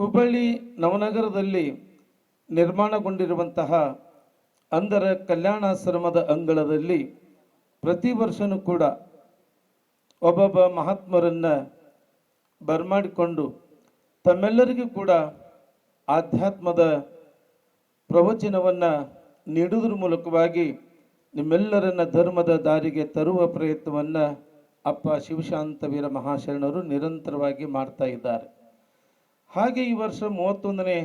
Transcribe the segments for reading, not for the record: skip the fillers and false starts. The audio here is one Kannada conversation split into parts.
ಹುಬ್ಬಳ್ಳಿ ನವನಗರದಲ್ಲಿ ನಿರ್ಮಾಣಗೊಂಡಿರುವಂತಹ ಅಂಧರ ಕಲ್ಯಾಣಾಶ್ರಮದ ಅಂಗಳದಲ್ಲಿ ಪ್ರತಿ ವರ್ಷವೂ ಕೂಡ ಒಬ್ಬೊಬ್ಬ ಮಹಾತ್ಮರನ್ನು ಬರಮಾಡಿಕೊಂಡು ತಮ್ಮೆಲ್ಲರಿಗೂ ಕೂಡ ಆಧ್ಯಾತ್ಮದ ಪ್ರವಚನವನ್ನು ನೀಡುವುದರ ಮೂಲಕವಾಗಿ ನಿಮ್ಮೆಲ್ಲರನ್ನ ಧರ್ಮದ ದಾರಿಗೆ ತರುವ ಪ್ರಯತ್ನವನ್ನು ಅಪ್ಪ ಶಿವಶಾಂತವೀರ ಮಹಾಶರಣರು ನಿರಂತರವಾಗಿ ಮಾಡ್ತಾ ಇದ್ದಾರೆ. ಹಾಗೆ ಈ ವರ್ಷ 31ನೇ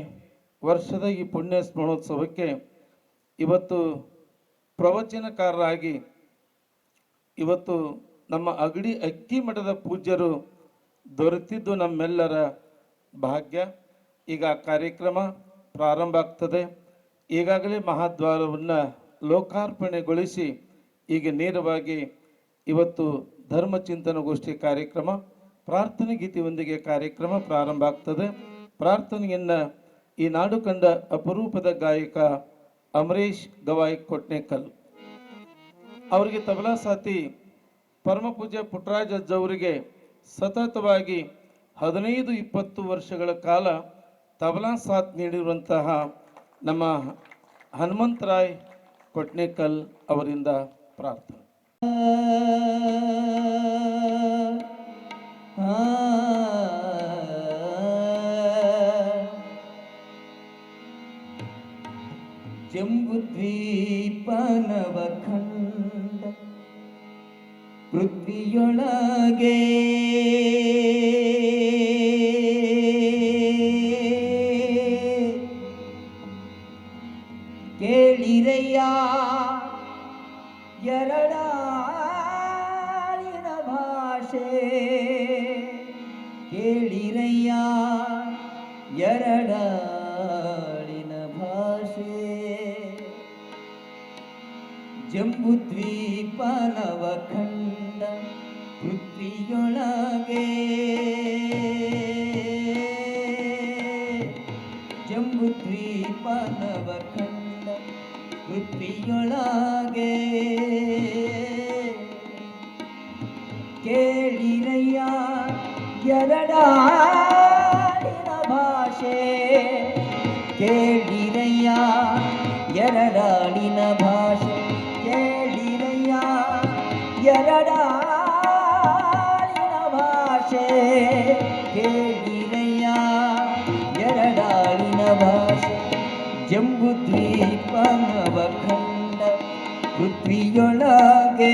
ವರ್ಷದ ಈ ಪುಣ್ಯ ಸ್ಮರಣೋತ್ಸವಕ್ಕೆ ಇವತ್ತು ಪ್ರವಚನಕಾರರಾಗಿ ಇವತ್ತು ನಮ್ಮ ಅಗಡಿ ಅಕ್ಕಿ ಮಠದ ಪೂಜ್ಯರು ದೊರೆತಿದ್ದು ನಮ್ಮೆಲ್ಲರ ಭಾಗ್ಯ. ಈಗ ಕಾರ್ಯಕ್ರಮ ಪ್ರಾರಂಭ ಆಗ್ತದೆ. ಈಗಾಗಲೇ ಮಹಾದ್ವಾರವನ್ನು ಲೋಕಾರ್ಪಣೆಗೊಳಿಸಿ ಈಗ ನೇರವಾಗಿ ಇವತ್ತು ಧರ್ಮಚಿಂತನಗೋಷ್ಠಿ ಕಾರ್ಯಕ್ರಮ, ಪ್ರಾರ್ಥನೆ ಗೀತೆಯೊಂದಿಗೆ ಕಾರ್ಯಕ್ರಮ ಪ್ರಾರಂಭ ಆಗ್ತದೆ. ಪ್ರಾರ್ಥನೆಯನ್ನು ಈ ನಾಡು ಕಂಡ ಅಪರೂಪದ ಗಾಯಕ ಅಮರೇಶ್ ಗವಾಯಿ ಕೊಟ್ನೇಕಲ್ ಅವರಿಗೆ ತಬಲಾ ಸಾಥಿ ಪರಮ ಪೂಜ್ಯ ಪುಟ್ಟರಾಜ ಅಜ್ಜವರಿಗೆ ಸತತವಾಗಿ 15-20 ವರ್ಷಗಳ ಕಾಲ ತಬಲಾ ಸಾಥ್ ನೀಡಿರುವಂತಹ ನಮ್ಮ ಹನುಮಂತರಾಯ್ ಕೊಟ್ನೇಕಲ್ ಅವರಿಂದ ಪ್ರಾರ್ಥನೆ. ಜಂಬುದ್ವೀಪ ನವಖಂಡ ಪೃಥ್ವಿಯೊಳಗೆ ಕೇಳಿರಯ್ಯ ಎರಡಾಳಿನ ಭಾಷೆ, ಕೇಳಿರಯ್ಯ ಎರಡಾಳಿನ ಭಾಷೆ. ಜಂಬುದ್ವೀಪ ನವಖಂಡ ಪೃಥ್ವಿಯೊಳಗೆ, ಜಂಬುದ್ವೀಪ ನವಖಂಡ ಪೃಥ್ವಿಯೊಳಗೆ ಕೇಳಿರಯ್ಯ ಎರಡಾಳಿನ ಭಾಷೆ, ಕೇಳಿರಯ್ಯ ಎರಡಾಳಿನ ಭಾಷೆ, ಕೇಳಿರಯ್ಯ ಎರಡಾಳಿನ ಭಾಷೆ, ಕೇಳಿರಯ್ಯ ಎರಡಾಳಿನ ಭಾಷೆ. ಜಂಬುದ್ವೀಪ ನವಖಂಡ ಪೃಥ್ವಿಯೊಳಗೆ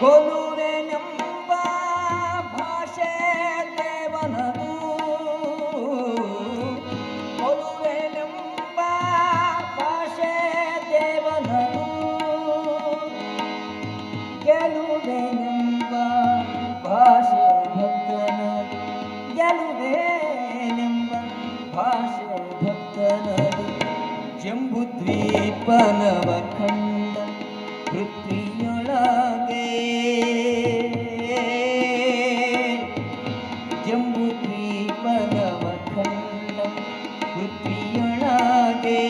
ಕೊಲುವೆನೆಂಬ ಭಾಷೆ ದೇವನದು, ಕೊಲುವೆನೆಂಬ ಭಾಷೆ ದೇವನದು, ಗೆಲುವೆನೆಂಬ ಭಾಷೆ ಭಕ್ತನದು, ಗೆಲುವೆನೆಂಬ ಭಾಷೆ ಭಕ್ತನದು. ಜಂಬುದ್ವೀಪ ನವಖಂಡ ಪೃಥ್ವಿಯೊಳಗೆ, ಜಂಬುದ್ವೀಪ ನವಖಂಡ ಪೃಥ್ವಿಯೊಳಗೆ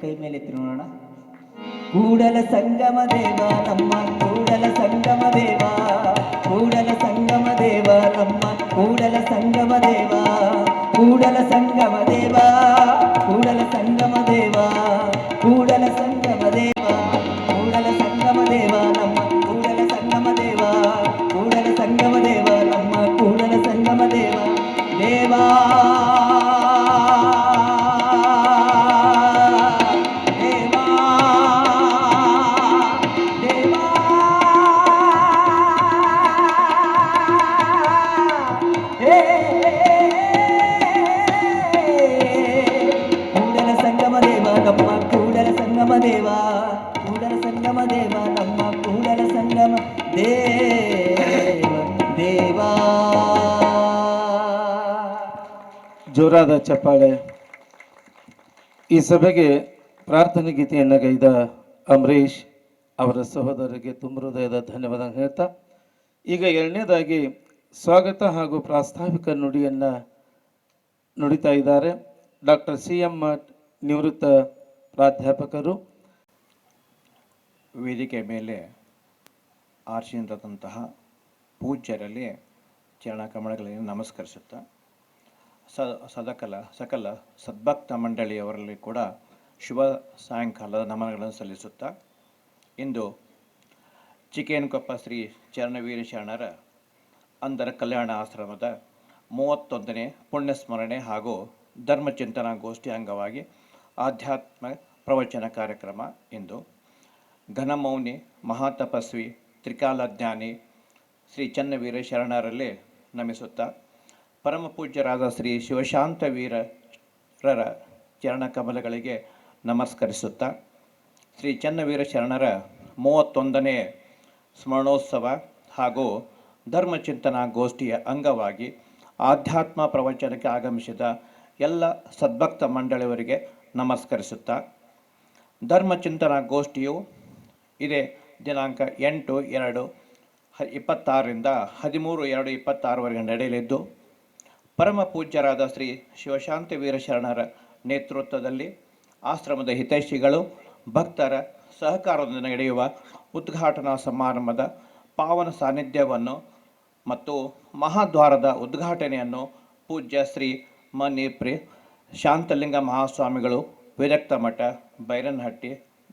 ಕೈ ಮೇಲೆ ಎತ್ತಿ ನೋಡೋಣ. ಕೂಡಲ ಸಂಗಮ ದೇವ ನಮ್ಮ ಕೂಡಲ ಸಂಗಮ ದೇವ, ಕೂಡಲ ಸಂಗಮ ದೇವ ನಮ್ಮ ಕೂಡಲ ಸಂಗಮ ದೇವ, ಕೂಡಲ ಸಂಗಮ ದೇವ, ಕೂಡಲ ಸಂಗಮ ದೇವ, ಕೂಡಲ ಸಂಗಮ ದೇವ, ಕೂಡಲ ಸಂಗಮ ದೇವ ನಮ್ಮ ಕೂಡಲ ಸಂಗಮ ದೇವ, ಕೂಡಲ ಸಂಗಮ ದೇವ ನಮ್ಮ ಕೂಡಲ ಸಂಗಮ ದೇವ. ದೇವಾ ದೇವ, ಕೂಡಲ ಸಂಗಮ ದೇವ ನಮ್ಮ ಕೂಡಲ ಸಂಗಮ ದೇವ ದೇವಾ. ಜೋರಾದ ಚಪ್ಪಾಳೆ. ಈ ಸಭೆಗೆ ಪ್ರಾರ್ಥನೆ ಗೀತೆಯನ್ನು ಗೈದ ಅಂಬರೀಷ್ ಅವರ ಸಹೋದರರಿಗೆ ತುಂಬ ಹೃದಯದ ಧನ್ಯವಾದ ಹೇಳ್ತಾ, ಈಗ ಎರಡನೇದಾಗಿ ಸ್ವಾಗತ ಹಾಗೂ ಪ್ರಾಸ್ತಾವಿಕ ನುಡಿಯನ್ನು ನುಡಿತಾ ಇದ್ದಾರೆ ಡಾಕ್ಟರ್ CM ಮಠ್, ನಿವೃತ್ತ ಪ್ರಾಧ್ಯಾಪಕರು. ವೇದಿಕೆ ಮೇಲೆ ಆರ್ಶಿಂದಂತಹ ಪೂಜ್ಯರಲ್ಲಿ ಚರಣಕಮಲಗಳಿಗೆ ನಮಸ್ಕರಿಸುತ್ತಾ ಸಕಲ ಸದ್ಭಕ್ತ ಮಂಡಳಿಯವರಲ್ಲಿ ಕೂಡ ಶುಭ ಸಾಯಂಕಾಲದ ನಮನಗಳನ್ನು ಸಲ್ಲಿಸುತ್ತಾ, ಇಂದು ಚಿಕ್ಕೇನಕೊಪ್ಪ ಶ್ರೀ ಚರಣವೀರ ಶರಣರ ಅಂಧರ ಕಲ್ಯಾಣ ಆಶ್ರಮದ 31ನೇ ಪುಣ್ಯಸ್ಮರಣೆ ಹಾಗೂ ಧರ್ಮಚಿಂತನಾ ಗೋಷ್ಠಿ ಅಂಗವಾಗಿ ಆಧ್ಯಾತ್ಮ ಪ್ರವಚನ ಕಾರ್ಯಕ್ರಮ. ಇಂದು ಘನಮೌನಿ ಮಹಾತಪಸ್ವಿ ತ್ರಿಕಾಲಜ್ಞಾನಿ ಶ್ರೀ ಚನ್ನವೀರ ಶರಣರಲ್ಲಿ ನಮಿಸುತ್ತಾ, ಪರಮ ಪೂಜ್ಯರಾದ ಶ್ರೀ ಶಿವಶಾಂತ ವೀರರ ಚರಣಕಮಲಗಳಿಗೆ ನಮಸ್ಕರಿಸುತ್ತಾ, ಶ್ರೀ ಚನ್ನವೀರ ಶರಣರ 31ನೇ ಸ್ಮರಣೋತ್ಸವ ಹಾಗೂ ಧರ್ಮಚಿಂತನಾ ಗೋಷ್ಠಿಯ ಅಂಗವಾಗಿ ಆಧ್ಯಾತ್ಮ ಪ್ರವಚನಕ್ಕೆ ಆಗಮಿಸಿದ ಎಲ್ಲ ಸದ್ಭಕ್ತ ಮಂಡಳಿಯವರಿಗೆ ನಮಸ್ಕರಿಸುತ್ತಾ, ಧರ್ಮಚಿಂತನಾ ಗೋಷ್ಠಿಯು ಇದೇ ದಿನಾಂಕ 8/2/26ರಿಂದ 13/2/26ವರೆಗೆ ನಡೆಯಲಿದ್ದು, ಪರಮ ಪೂಜ್ಯರಾದ ಶ್ರೀ ಶಿವಶಾಂತ ವೀರ ಶರಣರ ನೇತೃತ್ವದಲ್ಲಿ ಆಶ್ರಮದ ಹಿತೈಷಿಗಳು ಭಕ್ತರ ಸಹಕಾರದಿಂದ ನಡೆಯುವ ಉದ್ಘಾಟನಾ ಸಮಾರಂಭದ ಪಾವನ ಸಾನ್ನಿಧ್ಯವನ್ನು ಮತ್ತು ಮಹಾದ್ವಾರದ ಉದ್ಘಾಟನೆಯನ್ನು ಪೂಜ್ಯ ಶ್ರೀ ಮನ್ನಿಪ್ರಿ ಶಾಂತಲಿಂಗ ಮಹಾಸ್ವಾಮಿಗಳು, ವಿರಕ್ತ ಮಠ, ಬೈರನಹಟ್ಟಿ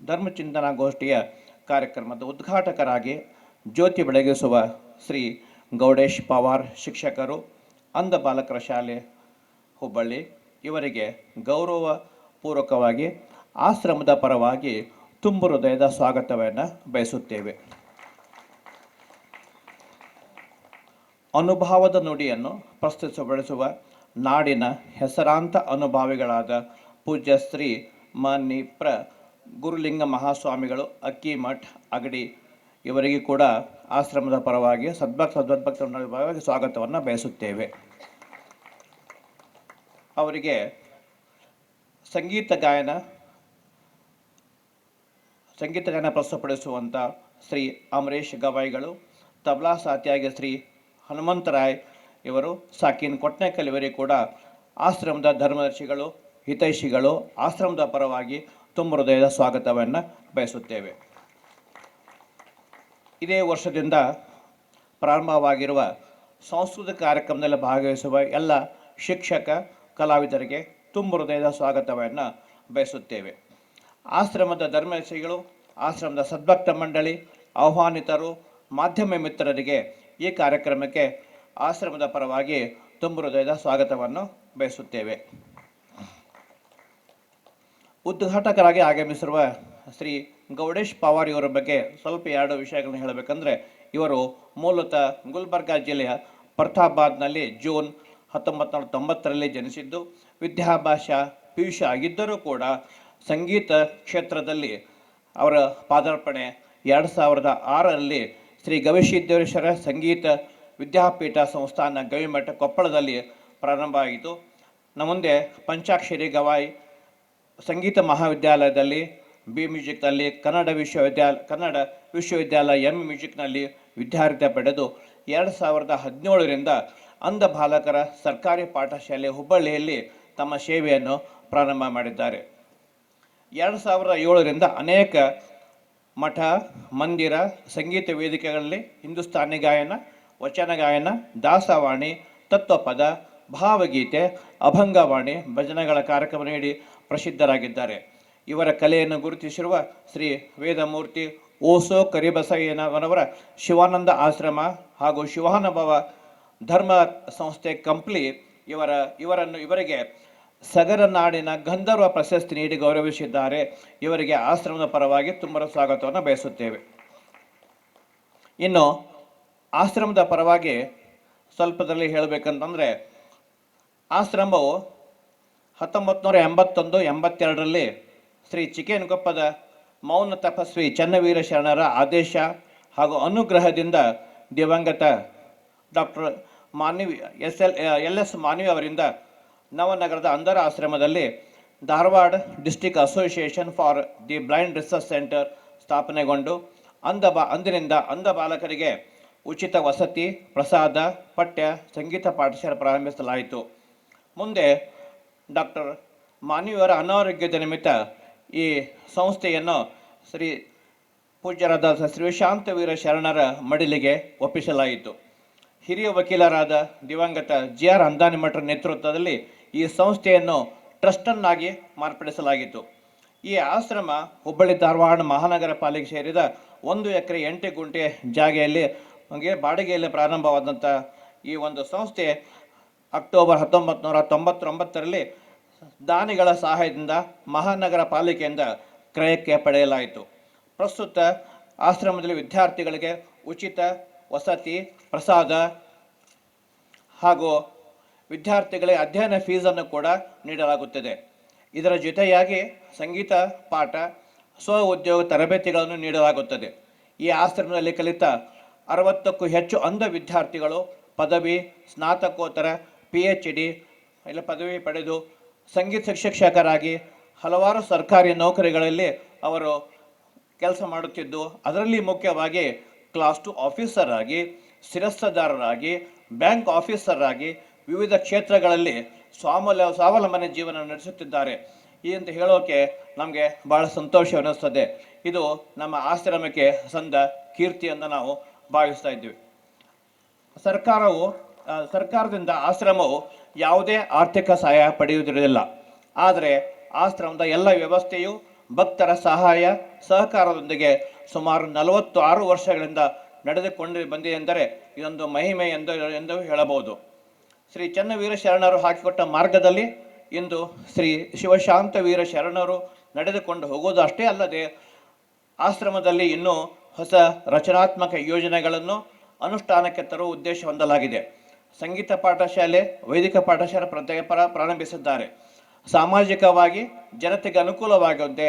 ಧರ್ಮಚಿಂತನಾ ಗೋಷ್ಠಿಯ ಕಾರ್ಯಕ್ರಮದ ಉದ್ಘಾಟಕರಾಗಿ ಜ್ಯೋತಿ ಬೆಳಗಿಸುವ ಶ್ರೀ ಗೌಡೇಶ್ ಪವಾರ್ ಶಿಕ್ಷಕರು, ಅಂಧ ಬಾಲಕರ ಶಾಲೆ ಹುಬ್ಬಳ್ಳಿ ಇವರಿಗೆ ಗೌರವಪೂರ್ವಕವಾಗಿ ಆಶ್ರಮದ ಪರವಾಗಿ ತುಂಬು ಹೃದಯದ ಸ್ವಾಗತವನ್ನು ಬಯಸುತ್ತೇವೆ. ಅನುಭವದ ನುಡಿಯನ್ನು ಪ್ರಸ್ತುತಪಡಿಸುವ ನಾಡಿನ ಹೆಸರಾಂತ ಅನುಭಾವಿಗಳಾದ ಪೂಜ್ಯ ಶ್ರೀ ಮನ್ನಿಪ್ರ ಗುರುಲಿಂಗ ಮಹಾಸ್ವಾಮಿಗಳು ಅಕ್ಕಿಮಠ್ ಅಗಡಿ ಇವರಿಗೆ ಕೂಡ ಆಶ್ರಮದ ಪರವಾಗಿ ಸದ್ಭಕ್ತರ ಪರವಾಗಿ ಸ್ವಾಗತವನ್ನು ಬಯಸುತ್ತೇವೆ. ಅವರಿಗೆ ಸಂಗೀತ ಗಾಯನ ಪ್ರಸ್ತುತಪಡಿಸುವಂಥ ಶ್ರೀ ಅಮರೇಶ್ ಗವಾಯಿಗಳು, ತಬಲಾ ಸಾತಿಯಾಗಿ ಶ್ರೀ ಹನುಮಂತರಾಯ್ ಇವರು, ಸಾಕಿನ್ ಕೊಟ್ನೇಕಲ್ ಇವರಿಗೆ ಕೂಡ ಆಶ್ರಮದ ಧರ್ಮದರ್ಶಿಗಳು, ಹಿತೈಷಿಗಳು ಆಶ್ರಮದ ಪರವಾಗಿ ತುಂಬ ಹೃದಯದ ಸ್ವಾಗತವನ್ನು ಬಯಸುತ್ತೇವೆ. ಇದೇ ವರ್ಷದಿಂದ ಪ್ರಾರಂಭವಾಗಿರುವ ಸಾಂಸ್ಕೃತಿಕ ಕಾರ್ಯಕ್ರಮದಲ್ಲಿ ಭಾಗವಹಿಸುವ ಎಲ್ಲ ಶಿಕ್ಷಕ ಕಲಾವಿದರಿಗೆ ತುಂಬ ಹೃದಯದ ಸ್ವಾಗತವನ್ನು ಬಯಸುತ್ತೇವೆ. ಆಶ್ರಮದ ಧರ್ಮದರ್ಶಿಗಳು, ಆಶ್ರಮದ ಸದ್ಭಕ್ತ ಮಂಡಳಿ, ಆಹ್ವಾನಿತರು, ಮಾಧ್ಯಮ ಮಿತ್ರರಿಗೆ ಈ ಕಾರ್ಯಕ್ರಮಕ್ಕೆ ಆಶ್ರಮದ ಪರವಾಗಿ ತುಂಬ ಹೃದಯದ ಸ್ವಾಗತವನ್ನು ಬಯಸುತ್ತೇವೆ. ಉದ್ಘಾಟಕರಾಗಿ ಆಗಮಿಸಿರುವ ಶ್ರೀ ಗೌಡೇಶ್ ಪವಾರ್ ಇವರ ಬಗ್ಗೆ ಸ್ವಲ್ಪ 2 ವಿಷಯಗಳನ್ನು ಹೇಳಬೇಕಂದ್ರೆ, ಇವರು ಮೂಲತಃ ಗುಲ್ಬರ್ಗಾ ಜಿಲ್ಲೆಯ ಪ್ರತಾಪಾದ್ನಲ್ಲಿ ಜೂನ್ 1990ರಲ್ಲಿ ಜನಿಸಿದ್ದು, ವಿದ್ಯಾಭ್ಯಾಸ PUC ಆಗಿದ್ದರೂ ಕೂಡ ಸಂಗೀತ ಕ್ಷೇತ್ರದಲ್ಲಿ ಅವರ ಪಾದಾರ್ಪಣೆ 2006ರಲ್ಲಿ ಶ್ರೀ ಗವಿಸಿದ್ದೇಶ್ವರ ಸಂಗೀತ ವಿದ್ಯಾಪೀಠ ಸಂಸ್ಥಾನ ಗವಿಮಠ ಕೊಪ್ಪಳದಲ್ಲಿ ಪ್ರಾರಂಭ ಆಯಿತು. ಮುಂದೆ ಪಂಚಾಕ್ಷರಿ ಗವಾಯಿ ಸಂಗೀತ ಮಹಾವಿದ್ಯಾಲಯದಲ್ಲಿ B ಮ್ಯೂಸಿಕ್ನಲ್ಲಿ, ಕನ್ನಡ ವಿಶ್ವವಿದ್ಯಾಲಯ M ಮ್ಯೂಸಿಕ್ನಲ್ಲಿ ವಿದ್ಯಾರ್ಥಿ ಪಡೆದು 2017ರಿಂದ ಅಂಧ ಬಾಲಕರ ಸರ್ಕಾರಿ ಪಾಠಶಾಲೆ ಹುಬ್ಬಳ್ಳಿಯಲ್ಲಿ ತಮ್ಮ ಸೇವೆಯನ್ನು ಪ್ರಾರಂಭ ಮಾಡಿದ್ದಾರೆ. 2007ರಿಂದ ಅನೇಕ ಮಠ, ಮಂದಿರ, ಸಂಗೀತ ವೇದಿಕೆಗಳಲ್ಲಿ ಹಿಂದೂಸ್ತಾನಿ ಗಾಯನ, ವಚನ ಗಾಯನ, ದಾಸವಾಣಿ, ತತ್ವಪದ, ಭಾವಗೀತೆ, ಅಭಂಗವಾಣಿ, ಭಜನೆಗಳ ಕಾರ್ಯಕ್ರಮ ನೀಡಿ ಪ್ರಸಿದ್ಧರಾಗಿದ್ದಾರೆ. ಇವರ ಕಲೆಯನ್ನು ಗುರುತಿಸಿರುವ ಶ್ರೀ ವೇದಮೂರ್ತಿ ಓಸೋ ಕರಿಬಸಯ್ಯನವರ ಶಿವಾನಂದ ಆಶ್ರಮ ಹಾಗೂ ಶಿವಾನುಭವ ಧರ್ಮ ಸಂಸ್ಥೆ ಕಂಪ್ಲಿ ಇವರಿಗೆ ಸಗರ ನಾಡಿನ ಗಂಧರ್ವ ಪ್ರಶಸ್ತಿ ನೀಡಿ ಗೌರವಿಸಿದ್ದಾರೆ. ಇವರಿಗೆ ಆಶ್ರಮದ ಪರವಾಗಿ ತುಂಬ ಸ್ವಾಗತವನ್ನು ಬಯಸುತ್ತೇವೆ. ಇನ್ನು ಆಶ್ರಮದ ಪರವಾಗಿ ಸ್ವಲ್ಪದಲ್ಲಿ ಹೇಳಬೇಕಂತಂದರೆ, ಆಶ್ರಮವು 1981-82ರಲ್ಲಿ ಶ್ರೀ ಚಿಕ್ಕೇನಕೊಪ್ಪದ ಮೌನ ತಪಸ್ವಿ ಚನ್ನವೀರ ಶರಣರ ಆದೇಶ ಹಾಗೂ ಅನುಗ್ರಹದಿಂದ ದಿವಂಗತ ಡಾಕ್ಟರ್ LS ಮಾನವಿ ಅವರಿಂದ ನವನಗರದ ಅಂಧರ ಆಶ್ರಮದಲ್ಲಿ Dharwad district association for the blind research centre ಸ್ಥಾಪನೆಗೊಂಡು ಅಂದಿನಿಂದ ಅಂಧ ಬಾಲಕರಿಗೆ ಉಚಿತ ವಸತಿ, ಪ್ರಸಾದ, ಪಠ್ಯ, ಸಂಗೀತ ಪಾಠಶಾಲೆ ಪ್ರಾರಂಭಿಸಲಾಯಿತು. ಮುಂದೆ ಡಾಕ್ಟರ್ ಮಾನವಿಯವರ ಅನಾರೋಗ್ಯದ ನಿಮಿತ್ತ ಈ ಸಂಸ್ಥೆಯನ್ನು ಪೂಜ್ಯರಾದ ಶ್ರೀ ಶಾಂತವೀರ ಶರಣರ ಮಡಿಲಿಗೆ ಒಪ್ಪಿಸಲಾಯಿತು. ಹಿರಿಯ ವಕೀಲರಾದ ದಿವಂಗತ GR ಅಂದಾನಿಮಠರ ನೇತೃತ್ವದಲ್ಲಿ ಈ ಸಂಸ್ಥೆಯನ್ನು ಟ್ರಸ್ಟನ್ನಾಗಿ ಮಾರ್ಪಡಿಸಲಾಗಿತ್ತು. ಈ ಆಶ್ರಮ ಹುಬ್ಬಳ್ಳಿ ಧಾರವಾಡ ಮಹಾನಗರ ಪಾಲಿಕೆ ಸೇರಿದ 1 ಎಕರೆ 8 ಗುಂಟೆ ಜಾಗೆಯಲ್ಲಿ ಬಾಡಿಗೆಯಲ್ಲಿ ಪ್ರಾರಂಭವಾದಂಥ ಈ ಒಂದು ಸಂಸ್ಥೆ ಅಕ್ಟೋಬರ್ 1999ರಲ್ಲಿ ದಾನಿಗಳ ಸಹಾಯದಿಂದ ಮಹಾನಗರ ಪಾಲಿಕೆಯಿಂದ ಕ್ರಯಕ್ಕೆ ಪಡೆಯಲಾಯಿತು. ಪ್ರಸ್ತುತ ಆಶ್ರಮದಲ್ಲಿ ವಿದ್ಯಾರ್ಥಿಗಳಿಗೆ ಉಚಿತ ವಸತಿ, ಪ್ರಸಾದ ಹಾಗೂ ವಿದ್ಯಾರ್ಥಿಗಳಿಗೆ ಅಧ್ಯಯನ ಫೀಸನ್ನು ಕೂಡ ನೀಡಲಾಗುತ್ತದೆ. ಇದರ ಜೊತೆಯಾಗಿ ಸಂಗೀತ ಪಾಠ, ಸ್ವ ಉದ್ಯೋಗ ತರಬೇತಿಗಳನ್ನು ನೀಡಲಾಗುತ್ತದೆ. ಈ ಆಶ್ರಮದಲ್ಲಿ ಕಲಿತ 60ಕ್ಕೂ ಹೆಚ್ಚು ಅಂಧ ವಿದ್ಯಾರ್ಥಿಗಳು ಪದವಿ, ಸ್ನಾತಕೋತ್ತರ, PhD ಪದವಿ ಪಡೆದು ಸಂಗೀತ ಶಿಕ್ಷಕರಾಗಿ ಹಲವಾರು ಸರ್ಕಾರಿ ನೌಕರಿಗಳಲ್ಲಿ ಅವರು ಕೆಲಸ ಮಾಡುತ್ತಿದ್ದು, ಅದರಲ್ಲಿ ಮುಖ್ಯವಾಗಿ ಕ್ಲಾಸ್ 2 ಆಫೀಸರ್ ಆಗಿ, ಶಿರಸ್ತದಾರರಾಗಿ, ಬ್ಯಾಂಕ್ ಆಫೀಸರ್ ಆಗಿ ವಿವಿಧ ಕ್ಷೇತ್ರಗಳಲ್ಲಿ ಸ್ವಾವಲಂಬನೆ ಜೀವನ ನಡೆಸುತ್ತಿದ್ದಾರೆ. ಈ ಅಂತ ಹೇಳೋಕೆ ನಮಗೆ ಬಹಳ ಸಂತೋಷ ಅನ್ನಿಸ್ತದೆ. ಇದು ನಮ್ಮ ಆಶ್ರಮಕ್ಕೆ ಸಂದ ಕೀರ್ತಿಯನ್ನು ನಾವು ಭಾವಿಸ್ತಾ ಇದ್ದೀವಿ. ಸರ್ಕಾರದಿಂದ ಆಶ್ರಮವು ಯಾವುದೇ ಆರ್ಥಿಕ ಸಹಾಯ ಪಡೆಯುವುದಿಲ್ಲ. ಆದರೆ ಆಶ್ರಮದ ಎಲ್ಲ ವ್ಯವಸ್ಥೆಯು ಭಕ್ತರ ಸಹಾಯ ಸಹಕಾರದೊಂದಿಗೆ ಸುಮಾರು 46 ವರ್ಷಗಳಿಂದ ನಡೆದುಕೊಂಡು ಬಂದಿದೆ ಎಂದರೆ ಇದೊಂದು ಮಹಿಮೆ ಎಂದು ಹೇಳಬಹುದು. ಶ್ರೀ ಚನ್ನವೀರ ಶರಣರು ಹಾಕಿಕೊಟ್ಟ ಮಾರ್ಗದಲ್ಲಿ ಇಂದು ಶ್ರೀ ಶಿವಶಾಂತವೀರ ಶರಣರು ನಡೆದುಕೊಂಡು ಹೋಗುವುದು ಅಷ್ಟೇ ಅಲ್ಲದೆ, ಆಶ್ರಮದಲ್ಲಿ ಇನ್ನೂ ಹೊಸ ರಚನಾತ್ಮಕ ಯೋಜನೆಗಳನ್ನು ಅನುಷ್ಠಾನಕ್ಕೆ ತರುವ ಉದ್ದೇಶ ಹೊಂದಲಾಗಿದೆ. ಸಂಗೀತ ಪಾಠಶಾಲೆ, ವೈದಿಕ ಪಾಠಶಾಲೆ ಪ್ರಾರಂಭಿಸಿದ್ದಾರೆ. ಸಾಮಾಜಿಕವಾಗಿ ಜನತೆಗೆ ಅನುಕೂಲವಾಗುವಂತೆ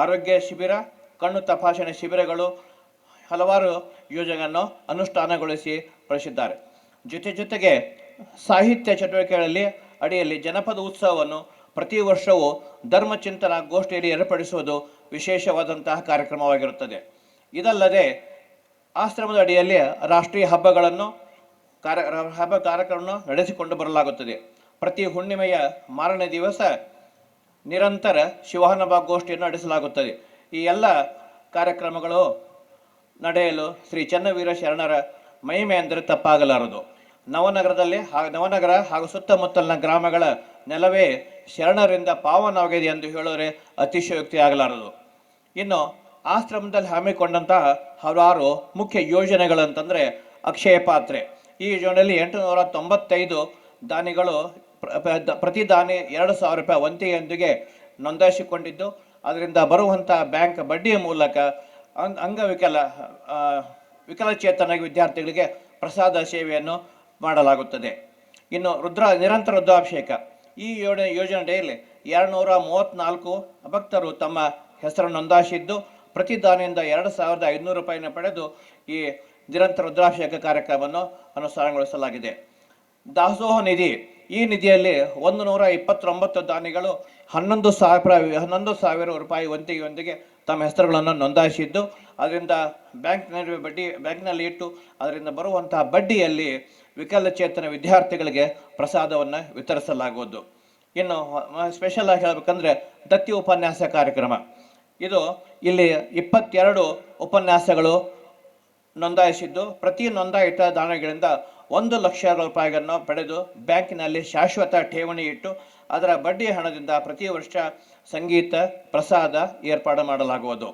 ಆರೋಗ್ಯ ಶಿಬಿರ, ಕಣ್ಣು ತಪಾಸಣೆ ಶಿಬಿರಗಳು, ಹಲವಾರು ಯೋಜನೆಗಳನ್ನು ಅನುಷ್ಠಾನಗೊಳಿಸಿ ಬಳಸಿದ್ದಾರೆ. ಜೊತೆಗೆ ಸಾಹಿತ್ಯ ಚಟುವಟಿಕೆಗಳಲ್ಲಿ ಅಡಿಯಲ್ಲಿ ಜನಪದ ಉತ್ಸವವನ್ನು ಪ್ರತಿ ವರ್ಷವೂ ಧರ್ಮಚಿಂತನ ಗೋಷ್ಠಿಯಲ್ಲಿ ಏರ್ಪಡಿಸುವುದು ವಿಶೇಷವಾದಂತಹ ಕಾರ್ಯಕ್ರಮವಾಗಿರುತ್ತದೆ. ಇದಲ್ಲದೆ ಆಶ್ರಮದ ಅಡಿಯಲ್ಲಿ ರಾಷ್ಟ್ರೀಯ ಹಬ್ಬಗಳನ್ನು ಕಾರ್ಯಕ್ರಮವನ್ನು ನಡೆಸಿಕೊಂಡು ಬರಲಾಗುತ್ತದೆ. ಪ್ರತಿ ಹುಣ್ಣಿಮೆಯ ಮಾರನೇ ದಿವಸ ನಿರಂತರ ಶಿವಾನುಭವ ಗೋಷ್ಠಿಯನ್ನು ನಡೆಸಲಾಗುತ್ತದೆ. ಈ ಎಲ್ಲ ಕಾರ್ಯಕ್ರಮಗಳು ನಡೆಯಲು ಶ್ರೀ ಚನ್ನವೀರ ಶರಣರ ಮಹಿಮೆ ಎಂದರೆ ತಪ್ಪಾಗಲಾರದು. ನವನಗರ ಹಾಗೂ ಸುತ್ತಮುತ್ತಲಿನ ಗ್ರಾಮಗಳ ನೆಲವೇ ಶರಣರಿಂದ ಪಾವನವಾಗಿದೆ ಎಂದು ಹೇಳಿದರೆ ಅತಿಶಯೋಕ್ತಿ ಆಗಲಾರದು. ಇನ್ನು ಆಶ್ರಮದಲ್ಲಿ ಹಮ್ಮಿಕೊಂಡಂತಹ ಹಲವಾರು ಮುಖ್ಯ ಯೋಜನೆಗಳಂತಂದರೆ ಅಕ್ಷಯ ಪಾತ್ರೆ. ಈ ಯೋಜನೆಯಲ್ಲಿ 895 ದಾನಿಗಳು ಪ್ರತಿ ದಾನಿ 2,000 ರೂಪಾಯಿ ವಂತಿಗೆಯೊಂದಿಗೆ ನೋಂದಾಯಿಸಿಕೊಂಡಿದ್ದು, ಅದರಿಂದ ಬರುವಂತಹ ಬ್ಯಾಂಕ್ ಬಡ್ಡಿಯ ಮೂಲಕ ವಿಕಲಚೇತನ ವಿದ್ಯಾರ್ಥಿಗಳಿಗೆ ಪ್ರಸಾದ ಸೇವೆಯನ್ನು ಮಾಡಲಾಗುತ್ತದೆ. ಇನ್ನು ನಿರಂತರ ರುದ್ರಾಭಿಷೇಕ. ಈ ಯೋಜನೆಯಲ್ಲಿ 234 ಭಕ್ತರು ತಮ್ಮ ಹೆಸರನ್ನು ನೋಂದಾಯಿಸಿದ್ದು, ಪ್ರತಿ ದಾನಿಯಿಂದ 2,500 ರೂಪಾಯಿನ ಪಡೆದು ಈ ನಿರಂತರ ರುದ್ರಾಭಿಷೇಕ ಕಾರ್ಯಕ್ರಮವನ್ನು ಅನುಷ್ಠಾನಗೊಳಿಸಲಾಗಿದೆ. ದಾಸೋಹ ನಿಧಿ. ಈ ನಿಧಿಯಲ್ಲಿ 129 ದಾನಿಗಳು 11,000 ರೂಪಾಯಿ ವಂತಿಗೆಯೊಂದಿಗೆ ತಮ್ಮ ಹೆಸರುಗಳನ್ನು ನೋಂದಾಯಿಸಿದ್ದು, ಅದರಿಂದ ಬ್ಯಾಂಕ್ನಲ್ಲಿ ಇಟ್ಟು ಅದರಿಂದ ಬರುವಂತಹ ಬಡ್ಡಿಯಲ್ಲಿ ವಿಕಲಚೇತನ ವಿದ್ಯಾರ್ಥಿಗಳಿಗೆ ಪ್ರಸಾದವನ್ನು ವಿತರಿಸಲಾಗುವುದು. ಇನ್ನು ಸ್ಪೆಷಲ್ ಆಗಿ ಹೇಳ್ಬೇಕಂದ್ರೆ ದತ್ತಿ ಉಪನ್ಯಾಸ ಕಾರ್ಯಕ್ರಮ. ಇದು ಇಲ್ಲಿ 22 ಉಪನ್ಯಾಸಗಳು ನೋಂದಾಯಿಸಿದ್ದು, ಪ್ರತಿ ನೋಂದಾಯಿತ ದಾನಿಗಳಿಂದ 1,00,000 ರೂಪಾಯಿಗಳನ್ನು ಪಡೆದು ಬ್ಯಾಂಕಿನಲ್ಲಿ ಶಾಶ್ವತ ಠೇವಣಿ ಇಟ್ಟು ಅದರ ಬಡ್ಡಿ ಹಣದಿಂದ ಪ್ರತಿ ವರ್ಷ ಸಂಗೀತ ಪ್ರಸಾದ ಏರ್ಪಾಡು ಮಾಡಲಾಗುವುದು.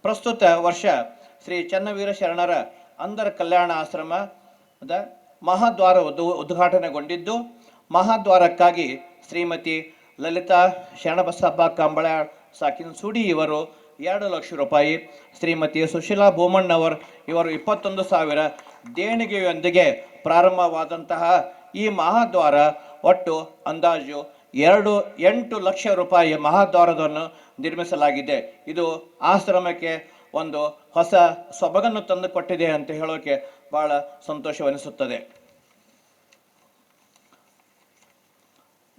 ಪ್ರಸ್ತುತ ವರ್ಷ ಶ್ರೀ ಚನ್ನವೀರ ಶರಣರ ಅಂಧರ ಕಲ್ಯಾಣ ಆಶ್ರಮದ ಮಹಾದ್ವಾರ ಉದ್ಘಾಟನೆಗೊಂಡಿದ್ದು, ಮಹಾದ್ವಾರಕ್ಕಾಗಿ ಶ್ರೀಮತಿ ಲಲಿತಾ ಶರಣಬಸಪ್ಪ ಕಂಬಳಾಳ್ ಸಾಕಿನ ಸುಡಿ ಇವರು 2,00,000 ರೂಪಾಯಿ, ಶ್ರೀಮತಿ ಸುಶೀಲಾ ಬೋಮಣ್ಣವರ್ ಇವರು 21,000 ದೇಣಿಗೆಯೊಂದಿಗೆ ಪ್ರಾರಂಭವಾದಂತಹ ಈ ಮಹಾದ್ವಾರ ಒಟ್ಟು ಅಂದಾಜು 8 ಲಕ್ಷ ರೂಪಾಯಿ ಮಹಾದ್ವಾರವನ್ನು ನಿರ್ಮಿಸಲಾಗಿದೆ. ಇದು ಆಶ್ರಮಕ್ಕೆ ಒಂದು ಹೊಸ ಸೊಬಗನ್ನು ತಂದುಕೊಟ್ಟಿದೆ ಅಂತ ಹೇಳೋಕೆ ಬಹಳ ಸಂತೋಷವೆನಿಸುತ್ತದೆ.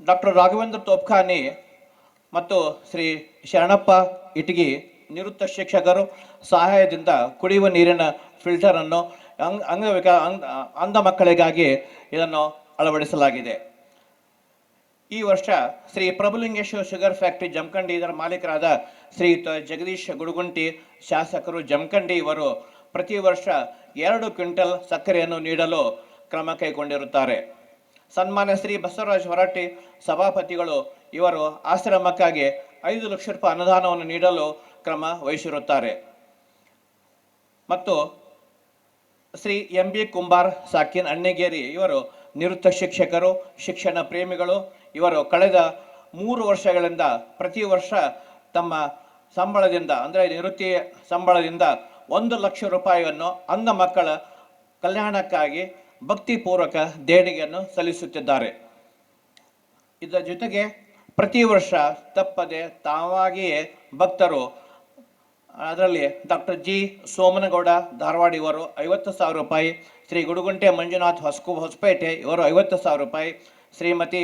ಡಾಕ್ಟರ್ ರಾಘವೇಂದ್ರ ತೋಪ್ಖಾನಿ ಮತ್ತು ಶ್ರೀ ಶರಣಪ್ಪ ಇಟಗಿ ನಿವೃತ್ತ ಶಿಕ್ಷಕರು ಸಹಾಯದಿಂದ ಕುಡಿಯುವ ನೀರಿನ ಫಿಲ್ಟರ್ ಅನ್ನು ಅಂಧ ಮಕ್ಕಳಿಗಾಗಿ ಇದನ್ನು ಅಳವಡಿಸಲಾಗಿದೆ. ಈ ವರ್ಷ ಶ್ರೀ ಪ್ರಭುಲಿಂಗೇಶ್ವರ ಶುಗರ್ ಫ್ಯಾಕ್ಟರಿ ಜಮಖಂಡಿ ಇದರ ಮಾಲೀಕರಾದ ಶ್ರೀಯುತ ಜಗದೀಶ್ ಗುಡುಗುಂಟಿ ಶಾಸಕರು ಜಮಖಂಡಿ ಇವರು ಪ್ರತಿ ವರ್ಷ 2 ಕ್ವಿಂಟಲ್ ಸಕ್ಕರೆಯನ್ನು ನೀಡಲು ಕ್ರಮ ಕೈಗೊಂಡಿರುತ್ತಾರೆ. ಸನ್ಮಾನ್ಯ ಶ್ರೀ ಬಸವರಾಜ ಹೊರಟ್ಟಿ ಸಭಾಪತಿಗಳು ಇವರು ಆಶ್ರಮಕ್ಕಾಗಿ 5 ಲಕ್ಷ ರೂಪಾಯಿ ಅನುದಾನವನ್ನು ನೀಡಲು ಕ್ರಮ ವಹಿಸಿರುತ್ತಾರೆ. ಮತ್ತು ಶ್ರೀ MB ಕುಂಬಾರ್ ಸಾಕಿನ್ ಅಣ್ಣಿಗೇರಿ ಇವರು ನಿವೃತ್ತ ಶಿಕ್ಷಕರು, ಶಿಕ್ಷಣ ಪ್ರೇಮಿಗಳು. ಇವರು ಕಳೆದ 3 ವರ್ಷಗಳಿಂದ ಪ್ರತಿ ವರ್ಷ ತಮ್ಮ ಸಂಬಳದಿಂದ ಅಂದರೆ ನಿವೃತ್ತಿ ಸಂಬಳದಿಂದ 1 ಲಕ್ಷ ರೂಪಾಯಿಯನ್ನು ಅಂಧ ಮಕ್ಕಳ ಕಲ್ಯಾಣಕ್ಕಾಗಿ ಭಕ್ತಿಪೂರ್ವಕ ದೇಣಿಗೆಯನ್ನು ಸಲ್ಲಿಸುತ್ತಿದ್ದಾರೆ. ಇದರ ಜೊತೆಗೆ ಪ್ರತಿ ವರ್ಷ ತಪ್ಪದೆ ತಾವಾಗಿಯೇ ಭಕ್ತರು, ಅದರಲ್ಲಿ ಡಾಕ್ಟರ್ ಜಿ ಸೋಮನಗೌಡ ಧಾರವಾಡ ಇವರು 50,000 ರೂಪಾಯಿ, ಶ್ರೀ ಗುಡುಗುಂಟೆ ಮಂಜುನಾಥ್ ಹೊಸಪೇಟೆ ಇವರು 50,000 ರೂಪಾಯಿ, ಶ್ರೀಮತಿ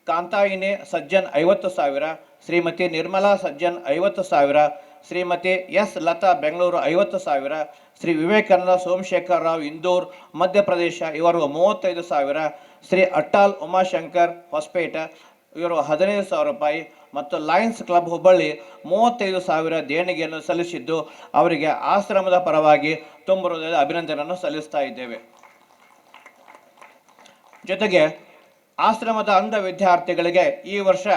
ಕಾಂತಾಯಿನಿ ಸಜ್ಜನ್ 50,000, ಶ್ರೀಮತಿ ನಿರ್ಮಲಾ ಸಜ್ಜನ್ 50,000, ಶ್ರೀಮತಿ ಎಸ್ ಲತಾ ಬೆಂಗಳೂರು 50,000, ಶ್ರೀ ವಿವೇಕಾನಂದ ಸೋಮಶೇಖರ್ ರಾವ್ ಇಂದೂರ್ ಮಧ್ಯಪ್ರದೇಶ ಇವರು 35,000, ಶ್ರೀ ಅಟ್ಟಾಲ್ ಉಮಾಶಂಕರ್ ಹೊಸಪೇಟೆ ಇವರು 15,000 ರೂಪಾಯಿ ಮತ್ತು ಲಯನ್ಸ್ ಕ್ಲಬ್ ಹುಬ್ಬಳ್ಳಿ 35,000 ದೇಣಿಗೆಯನ್ನು ಸಲ್ಲಿಸಿದ್ದು ಅವರಿಗೆ ಆಶ್ರಮದ ಪರವಾಗಿ ತುಂಬ ಹೃದಯದ ಅಭಿನಂದನೆಯನ್ನು ಸಲ್ಲಿಸ್ತಾ ಇದ್ದೇವೆ. ಜೊತೆಗೆ ಆಶ್ರಮದ ಅಂಧ ವಿದ್ಯಾರ್ಥಿಗಳಿಗೆ ಈ ವರ್ಷ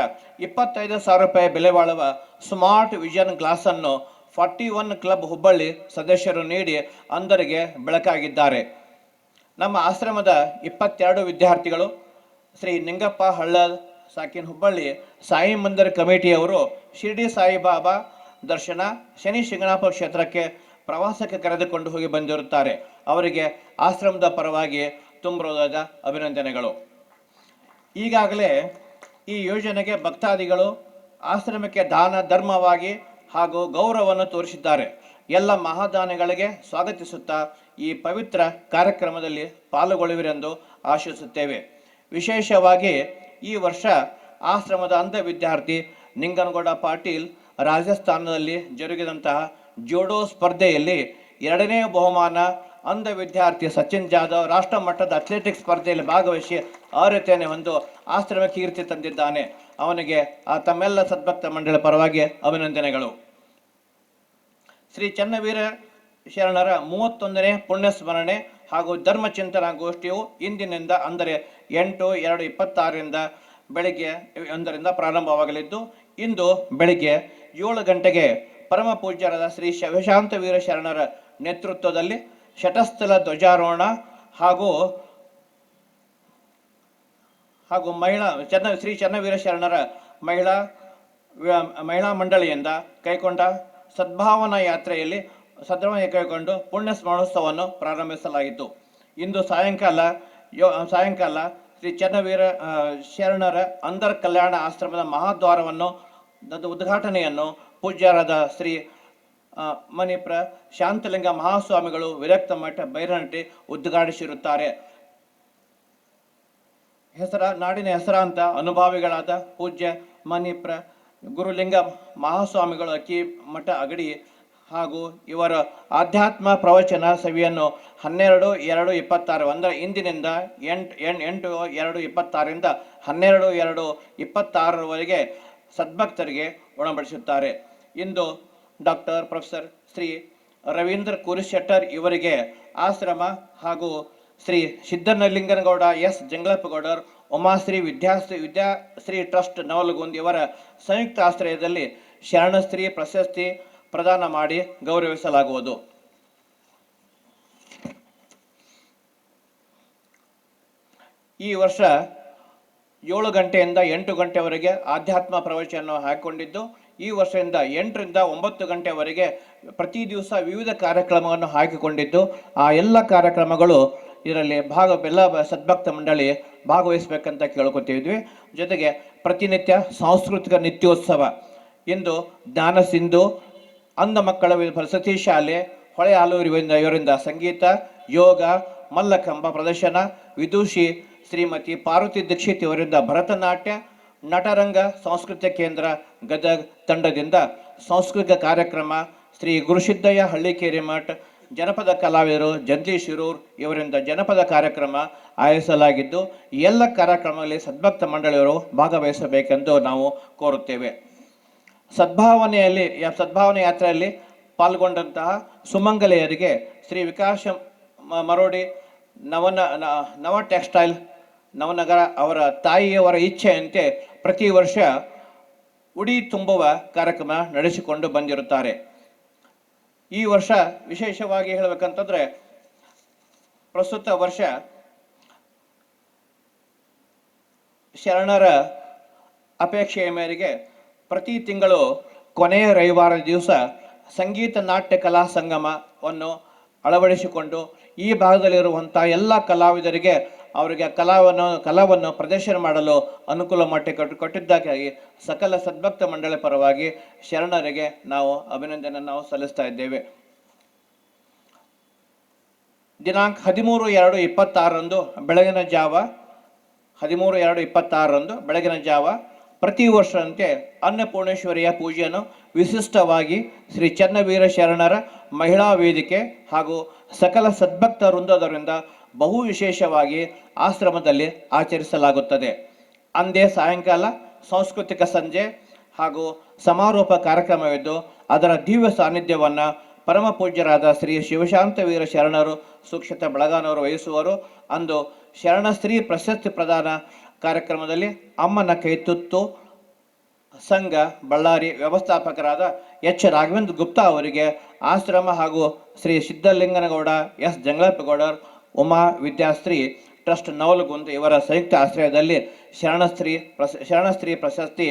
25,000 ರೂಪಾಯಿ ಬೆಲೆ ಬಾಳುವ ಸ್ಮಾರ್ಟ್ ವಿಷನ್ ಗ್ಲಾಸ್ ಅನ್ನು 41 ಕ್ಲಬ್ ಹುಬ್ಬಳ್ಳಿ ಸದಸ್ಯರು ನೀಡಿ ಅಂಧರಿಗೆ ಬೆಳಕಾಗಿದ್ದಾರೆ. ನಮ್ಮ ಆಶ್ರಮದ 22 ವಿದ್ಯಾರ್ಥಿಗಳು ಶ್ರೀ ನಿಂಗಪ್ಪ ಹಳ್ಳದ್ ಸಾಕಿನ್ ಹುಬ್ಬಳ್ಳಿ ಸಾಯಿ ಮಂದಿರ ಕಮಿಟಿಯವರು ಶಿರ್ಡಿ ಸಾಯಿಬಾಬಾ ದರ್ಶನ ಶನಿ ಶಿಂಗಣಾಪುರ ಕ್ಷೇತ್ರಕ್ಕೆ ಪ್ರವಾಸಕ್ಕೆ ಕರೆದುಕೊಂಡು ಹೋಗಿ ಬಂದಿರುತ್ತಾರೆ. ಅವರಿಗೆ ಆಶ್ರಮದ ಪರವಾಗಿ ತುಂಬ ಹೃದಯದ ಅಭಿನಂದನೆಗಳು. ಈಗಾಗಲೇ ಈ ಯೋಜನೆಗೆ ಭಕ್ತಾದಿಗಳು ಆಶ್ರಮಕ್ಕೆ ದಾನ ಧರ್ಮವಾಗಿ ಹಾಗೂ ಗೌರವವನ್ನು ತೋರಿಸಿದ್ದಾರೆ. ಎಲ್ಲ ಮಹಾದಾನಿಗಳಿಗೆ ಸ್ವಾಗತಿಸುತ್ತಾ ಈ ಪವಿತ್ರ ಕಾರ್ಯಕ್ರಮದಲ್ಲಿ ಪಾಲ್ಗೊಳ್ಳುವಿರೆಂದು ಆಶಿಸುತ್ತೇವೆ. ವಿಶೇಷವಾಗಿ ಈ ವರ್ಷ ಆಶ್ರಮದ ಅಂಧ ವಿದ್ಯಾರ್ಥಿ ನಿಂಗನಗೌಡ ಪಾಟೀಲ್ ರಾಜಸ್ಥಾನದಲ್ಲಿ ಜರುಗಿದಂತಹ ಜೋಡೋ ಸ್ಪರ್ಧೆಯಲ್ಲಿ 2ನೇ ಬಹುಮಾನ, ಅಂಧ ವಿದ್ಯಾರ್ಥಿ ಸಚಿನ್ ಜಾಧವ್ ರಾಷ್ಟ್ರ ಮಟ್ಟದ ಅಥ್ಲೆಟಿಕ್ಸ್ ಸ್ಪರ್ಧೆಯಲ್ಲಿ ಭಾಗವಹಿಸಿ ಅರ್ಹತೆಯನ್ನು ಹೊಂದು ಆಶ್ರಮ ಕೀರ್ತಿ ತಂದಿದ್ದಾನೆ. ಅವನಿಗೆ ತಮ್ಮೆಲ್ಲ ಸದ್ಭಕ್ತ ಮಂಡಳಿ ಪರವಾಗಿ ಅಭಿನಂದನೆಗಳು. ಶ್ರೀ ಚನ್ನವೀರ ಶರಣರ 31ನೇ ಪುಣ್ಯ ಸ್ಮರಣೆ ಹಾಗೂ ಧರ್ಮ ಚಿಂತನಾ ಗೋಷ್ಠಿಯು ಇಂದಿನಿಂದ ಅಂದರೆ 8/2/26ರಿಂದ ಬೆಳಿಗ್ಗೆ 1ರಿಂದ ಪ್ರಾರಂಭವಾಗಲಿದ್ದು, ಇಂದು ಬೆಳಿಗ್ಗೆ 7 ಗಂಟೆಗೆ ಪರಮ ಪೂಜ್ಯರಾದ ಶ್ರೀ ಶಿವಶಾಂತವೀರ ಶರಣರ ನೇತೃತ್ವದಲ್ಲಿ ಶಟಸ್ಥಲ ಧ್ವಜಾರೋಹಣ ಹಾಗೂ ಶ್ರೀ ಚನ್ನವೀರ ಶರಣರ ಮಹಿಳಾ ಮಂಡಳಿಯಿಂದ ಕೈಗೊಂಡ ಸದ್ಭಾವನಾ ಯಾತ್ರೆಯಲ್ಲಿ ಕೈಗೊಂಡು ಪುಣ್ಯ ಸ್ಮರಣೋತ್ಸವವನ್ನು ಪ್ರಾರಂಭಿಸಲಾಯಿತು. ಇಂದು ಸಾಯಂಕಾಲ ಶ್ರೀ ಚನ್ನವೀರ ಶರಣರ ಅಂಧರ ಕಲ್ಯಾಣ ಆಶ್ರಮದ ಮಹಾದ್ವಾರವನ್ನು ಉದ್ಘಾಟನೆಯನ್ನು ಪೂಜ್ಯರಾದ ಶ್ರೀ ಮಣಿಪ್ರ ಶಾಂತಲಿಂಗ ಮಹಾಸ್ವಾಮಿಗಳು ವಿರಕ್ತ ಮಠ ಬೈರನಟ್ಟಿ ಉದ್ಘಾಟಿಸಿರುತ್ತಾರೆ. ನಾಡಿನ ಹೆಸರಾಂತ ಅನುಭಾವಿಗಳಾದ ಪೂಜ್ಯ ಮಣಿಪ್ರ ಗುರುಲಿಂಗ ಮಹಾಸ್ವಾಮಿಗಳು ಅಕ್ಕಿ ಮಠ ಅಗಡಿ ಹಾಗೂ ಇವರ ಆಧ್ಯಾತ್ಮ ಪ್ರವಚನ ಸವಿಯನ್ನು 12/2/26 ಅಂದರೆ ಇಂದಿನಿಂದ 8/2/26ರಿಂದ 12/2/26ರವರೆಗೆ ಸದ್ಭಕ್ತರಿಗೆ ಉಣಬಡಿಸುತ್ತಾರೆ. ಇಂದು ಡಾಕ್ಟರ್ ಪ್ರೊಫೆಸರ್ ಶ್ರೀ ರವೀಂದ್ರ ಕುರಿಶೆಟ್ಟರ್ ಇವರಿಗೆ ಆಶ್ರಮ ಹಾಗೂ ಶ್ರೀ ಸಿದ್ದನಲಿಂಗನಗೌಡ ಎಸ್ ಜಂಗಳಪ್ಪಗೌಡರ್ ಉಮಾಶ್ರೀ ವಿದ್ಯಾಶ್ರೀ ಟ್ರಸ್ಟ್ ನವಲಗುಂದ್ ಇವರ ಸಂಯುಕ್ತ ಆಶ್ರಯದಲ್ಲಿ ಶರಣಶ್ರೀ ಪ್ರಶಸ್ತಿ ಪ್ರದಾನ ಮಾಡಿ ಗೌರವಿಸಲಾಗುವುದು. ಈ ವರ್ಷ 7 ಗಂಟೆಯಿಂದ 8 ಗಂಟೆವರೆಗೆ ಆಧ್ಯಾತ್ಮ ಪ್ರವಚನ ಹಾಕಿಕೊಂಡಿದ್ದು, ಈ ವರ್ಷದಿಂದ 8ರಿಂದ 9 ಗಂಟೆವರೆಗೆ ಪ್ರತಿ ದಿವಸ ವಿವಿಧ ಕಾರ್ಯಕ್ರಮವನ್ನು ಹಾಕಿಕೊಂಡಿದ್ದು, ಆ ಎಲ್ಲ ಕಾರ್ಯಕ್ರಮಗಳು ಇದರಲ್ಲಿ ಎಲ್ಲ ಸದ್ಭಕ್ತ ಮಂಡಳಿ ಭಾಗವಹಿಸಬೇಕಂತ ಕೇಳ್ಕೊತಿದ್ವಿ. ಜೊತೆಗೆ ಪ್ರತಿನಿತ್ಯ ಸಾಂಸ್ಕೃತಿಕ ನಿತ್ಯೋತ್ಸವ, ಇಂದು ಜ್ಞಾನ ಸಿಂಧು ಅಂಧ ಮಕ್ಕಳ ವಸತಿ ಶಾಲೆ ಹೊಳೆ ಆಲೂರು ಇವರಿಂದ ಸಂಗೀತ, ಯೋಗ, ಮಲ್ಲಕಂಬ ಪ್ರದರ್ಶನ, ವಿದೂಷಿ ಶ್ರೀಮತಿ ಪಾರ್ವತಿ ದೀಕ್ಷಿತ್ ಇವರಿಂದ ಭರತನಾಟ್ಯ, ನಟರಂಗ ಸಾಂಸ್ಕೃತಿಕ ಕೇಂದ್ರ ಗದಗ ತಂಡದಿಂದ ಸಾಂಸ್ಕೃತಿಕ ಕಾರ್ಯಕ್ರಮ, ಶ್ರೀ ಗುರುಸಿದ್ದಯ್ಯ ಹಳ್ಳಿಕೇರಿ ಮಠ ಜನಪದ ಕಲಾವಿದರು ಜಂತಿ ಶಿರೂರ್ ಇವರಿಂದ ಜನಪದ ಕಾರ್ಯಕ್ರಮ ಆಯೋಜಿಸಲಾಗಿದ್ದು, ಈ ಎಲ್ಲ ಕಾರ್ಯಕ್ರಮಗಳಲ್ಲಿ ಸದ್ಭಕ್ತ ಮಂಡಳಿಯವರು ಭಾಗವಹಿಸಬೇಕೆಂದು ನಾವು ಕೋರುತ್ತೇವೆ. ಸದ್ಭಾವನೆ ಯಾತ್ರೆಯಲ್ಲಿ ಪಾಲ್ಗೊಂಡಂತಹ ಸುಮಂಗಲೆಯರಿಗೆ ಶ್ರೀ ವಿಕಾಸ ಮರೋಡಿ ನವ ಟೆಕ್ಸ್ಟೈಲ್ ನವನಗರ ಅವರ ತಾಯಿಯವರ ಇಚ್ಛೆಯಂತೆ ಪ್ರತಿ ವರ್ಷ ಉಡಿ ತುಂಬುವ ಕಾರ್ಯಕ್ರಮ ನಡೆಸಿಕೊಂಡು ಬಂದಿರುತ್ತಾರೆ. ಈ ವರ್ಷ ವಿಶೇಷವಾಗಿ ಹೇಳಬೇಕಂತಂದ್ರೆ, ಪ್ರಸ್ತುತ ವರ್ಷ ಶರಣರ ಅಪೇಕ್ಷೆಯ ಮೇರೆಗೆ ಪ್ರತಿ ತಿಂಗಳು ಕೊನೆಯ ರವಿವಾರ ದಿವಸ ಸಂಗೀತ ನಾಟ್ಯ ಕಲಾ ಸಂಗಮವನ್ನು ಅಳವಡಿಸಿಕೊಂಡು ಈ ಭಾಗದಲ್ಲಿರುವಂಥ ಎಲ್ಲ ಕಲಾವಿದರಿಗೆ ಅವರಿಗೆ ಕಲಾವನ್ನು ಪ್ರದರ್ಶನ ಮಾಡಲು ಅನುಕೂಲ ಮಾಡಿ ಕೊಟ್ಟಿದ್ದಕ್ಕಾಗಿ ಸಕಲ ಸದ್ಭಕ್ತ ಮಂಡಳಿ ಪರವಾಗಿ ಶರಣರಿಗೆ ನಾವು ಅಭಿನಂದನೆ ಸಲ್ಲಿಸ್ತಾ ಇದ್ದೇವೆ. ದಿನಾಂಕ 13/2/26ರಂದು ಬೆಳಗಿನ ಜಾವ ಪ್ರತಿ ವರ್ಷದಂತೆ ಅನ್ನಪೂರ್ಣೇಶ್ವರಿಯ ಪೂಜೆಯನ್ನು ವಿಶಿಷ್ಟವಾಗಿ ಶ್ರೀ ಚನ್ನವೀರ ಶರಣರ ಮಹಿಳಾ ವೇದಿಕೆ ಹಾಗೂ ಸಕಲ ಸದ್ಭಕ್ತ ವೃಂದದವರಿಂದ ಬಹು ವಿಶೇಷವಾಗಿ ಆಶ್ರಮದಲ್ಲಿ ಆಚರಿಸಲಾಗುತ್ತದೆ. ಅಂದೇ ಸಾಯಂಕಾಲ ಸಾಂಸ್ಕೃತಿಕ ಸಂಜೆ ಹಾಗೂ ಸಮಾರೋಪ ಕಾರ್ಯಕ್ರಮವಿದ್ದು, ಅದರ ದಿವ್ಯ ಸಾನ್ನಿಧ್ಯವನ್ನು ಪರಮ ಪೂಜ್ಯರಾದ ಶ್ರೀ ಶಿವಶಾಂತವೀರ ಶರಣರು ಸುಕ್ಷಿತ ಬೆಳಗಾನವರು ವಹಿಸುವರು. ಅಂದು ಶರಣಶ್ರೀ ಪ್ರಶಸ್ತಿ ಪ್ರದಾನ ಕಾರ್ಯಕ್ರಮದಲ್ಲಿ ಅಮ್ಮನ ಕೈತುತ್ತು ಸಂಘ ಬಳ್ಳಾರಿ ವ್ಯವಸ್ಥಾಪಕರಾದ ಎಚ್ ರಾಘವೇಂದ್ರ ಗುಪ್ತಾ ಅವರಿಗೆ ಆಶ್ರಮ ಹಾಗೂ ಶ್ರೀ ಸಿದ್ದಲಿಂಗನಗೌಡ ಎಸ್ ಜಂಗಳಪ್ಪಗೌಡರ್ ಉಮಾ ವಿದ್ಯಾಶ್ರೀ ಟ್ರಸ್ಟ್ ನವಲಗುಂದ್ ಇವರ ಸಂಯುಕ್ತ ಆಶ್ರಯದಲ್ಲಿ ಶರಣಶ್ರೀ ಪ್ರಶಸ್ತಿ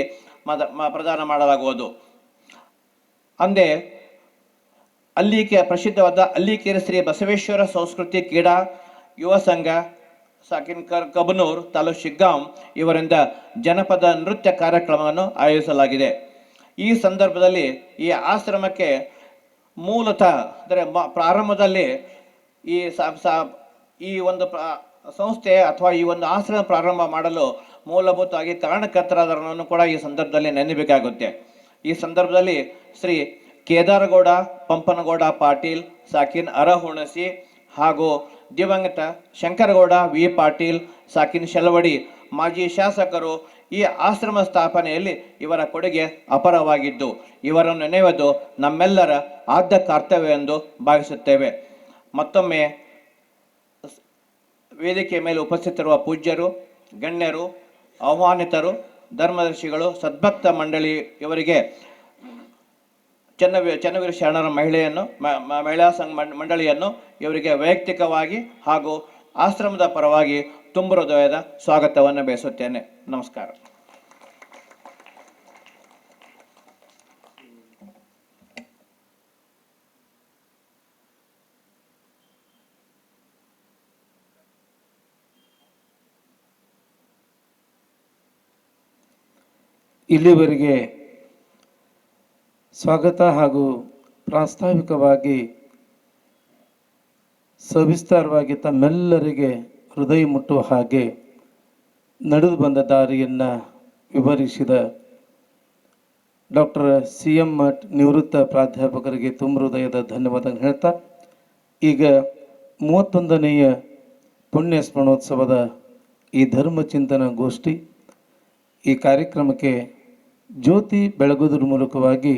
ಪ್ರದಾನ ಮಾಡಲಾಗುವುದು. ಅಂದೇ ಪ್ರಸಿದ್ಧವಾದ ಅಲ್ಲಿಕೇರಿ ಶ್ರೀ ಬಸವೇಶ್ವರ ಸಂಸ್ಕೃತಿ ಕ್ರೀಡಾ ಯುವ ಸಂಘ ಕಬನೂರ್ ತಾಲೂಕು ಶಿಗ್ಗಾಂ ಇವರಿಂದ ಜನಪದ ನೃತ್ಯ ಕಾರ್ಯಕ್ರಮವನ್ನು ಆಯೋಜಿಸಲಾಗಿದೆ. ಈ ಸಂದರ್ಭದಲ್ಲಿ ಈ ಆಶ್ರಮಕ್ಕೆ ಮೂಲತಃ ಅಂದರೆ ಪ್ರಾರಂಭದಲ್ಲಿ ಈ ಒಂದು ಸಂಸ್ಥೆ ಅಥವಾ ಈ ಒಂದು ಆಶ್ರಮ ಪ್ರಾರಂಭ ಮಾಡಲು ಮೂಲಭೂತವಾಗಿ ಕಾರಣಕರ್ತರಾದವರನ್ನು ಕೂಡ ಈ ಸಂದರ್ಭದಲ್ಲಿ ನೆನಬೇಕಾಗುತ್ತೆ. ಈ ಸಂದರ್ಭದಲ್ಲಿ ಶ್ರೀ ಕೇದಾರಗೌಡ ಪಂಪನಗೌಡ ಪಾಟೀಲ್ ಸಾಕಿನ್ ಅರಹುಣಸಿ ಹಾಗೂ ದಿವಂಗತ ಶಂಕರಗೌಡ ವಿ ಪಾಟೀಲ್ ಸಾಕಿನ್ ಶೆಲವಡಿ ಮಾಜಿ ಶಾಸಕರು ಈ ಆಶ್ರಮ ಸ್ಥಾಪನೆಯಲ್ಲಿ ಇವರ ಕೊಡುಗೆ ಅಪಾರವಾಗಿದ್ದು, ಇವರನ್ನು ನೆನೆಯುವುದು ನಮ್ಮೆಲ್ಲರ ಆದ್ಯ ಕರ್ತವ್ಯ ಎಂದು ಭಾವಿಸುತ್ತೇವೆ. ಮತ್ತೊಮ್ಮೆ ವೇದಿಕೆಯ ಮೇಲೆ ಉಪಸ್ಥಿತರುವ ಪೂಜ್ಯರು, ಗಣ್ಯರು, ಆಹ್ವಾನಿತರು, ಧರ್ಮದರ್ಶಿಗಳು, ಸದ್ಭಕ್ತ ಮಂಡಳಿ ಇವರಿಗೆ ಚನ್ನವೀರ ಶರಣರ ಮಹಿಳಾ ಮಂಡಳಿಯನ್ನು ಇವರಿಗೆ ವೈಯಕ್ತಿಕವಾಗಿ ಹಾಗೂ ಆಶ್ರಮದ ಪರವಾಗಿ ತುಂಬ ಹೃದಯದ ಸ್ವಾಗತವನ್ನು ಬಯಸುತ್ತೇನೆ. ನಮಸ್ಕಾರ. ಇಲ್ಲಿವರೆಗೆ ಸ್ವಾಗತ ಹಾಗೂ ಪ್ರಾಸ್ತಾವಿಕವಾಗಿ ಸವಿಸ್ತಾರವಾಗಿ ತಮ್ಮೆಲ್ಲರಿಗೆ ಹೃದಯ ಮುಟ್ಟುವ ಹಾಗೆ ನಡೆದು ಬಂದ ದಾರಿಯನ್ನು ವಿವರಿಸಿದ ಡಾಕ್ಟರ್ CM ಮಠ್ ನಿವೃತ್ತ ಪ್ರಾಧ್ಯಾಪಕರಿಗೆ ತುಂಬ ಹೃದಯದ ಧನ್ಯವಾದ ಹೇಳ್ತಾ ಈಗ 31ನೇಯ ಪುಣ್ಯ ಸ್ಮರಣೋತ್ಸವದ ಈ ಧರ್ಮ ಚಿಂತನ ಗೋಷ್ಠಿ ಈ ಕಾರ್ಯಕ್ರಮಕ್ಕೆ ಜ್ಯೋತಿ ಬೆಳಗುವುದರ ಮೂಲಕವಾಗಿ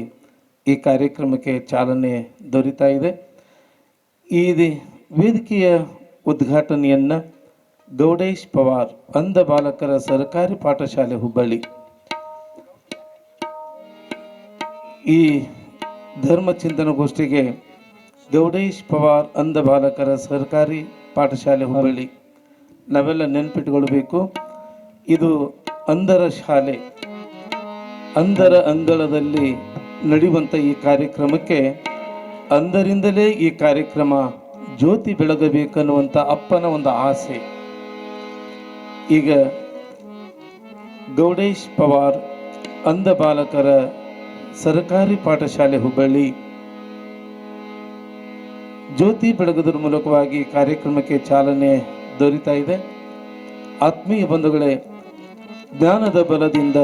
ಈ ಕಾರ್ಯಕ್ರಮಕ್ಕೆ ಚಾಲನೆ ದೊರೀತಾ ಇದೆ. ಈ ವೇದಿಕೆಯ ಉದ್ಘಾಟನೆಯನ್ನು ಗೌಡೇಶ್ ಪವಾರ್ ಅಂಧ ಬಾಲಕರ ಸರ್ಕಾರಿ ಪಾಠಶಾಲೆ ಹುಬ್ಬಳ್ಳಿ ಈ ಧರ್ಮ ಚಿಂತನ ಗೋಷ್ಠಿಗೆ ಗೌಡೇಶ್ ಪವಾರ್ ಅಂಧ ಬಾಲಕರ ಸರ್ಕಾರಿ ಪಾಠಶಾಲೆ ಹುಬ್ಬಳ್ಳಿ ನಾವೆಲ್ಲ ನೆನಪಿಟ್ಟುಕೊಳ್ಬೇಕು. ಇದು ಅಂಧರ ಶಾಲೆ, ಅಂಧರ ಅಂಗಳದಲ್ಲಿ ನಡೆಯುವಂಥ ಈ ಕಾರ್ಯಕ್ರಮಕ್ಕೆ ಅಂಧರಿಂದಲೇ ಈ ಕಾರ್ಯಕ್ರಮ ಜ್ಯೋತಿ ಬೆಳಗಬೇಕನ್ನುವಂಥ ಅಪ್ಪನ ಒಂದು ಆಸೆ. ಈಗ ಗೌಡೇಶ್ ಪವಾರ್ ಅಂಧ ಬಾಲಕರ ಸರ್ಕಾರಿ ಪಾಠಶಾಲೆ ಹುಬ್ಬಳ್ಳಿ ಜ್ಯೋತಿ ಬೆಳಗುವುದರ ಮೂಲಕವಾಗಿ ಕಾರ್ಯಕ್ರಮಕ್ಕೆ ಚಾಲನೆ ದೊರೀತಾ ಇದೆ. ಆತ್ಮೀಯ ಬಂಧುಗಳೇ, ಜ್ಞಾನದ ಬಲದಿಂದ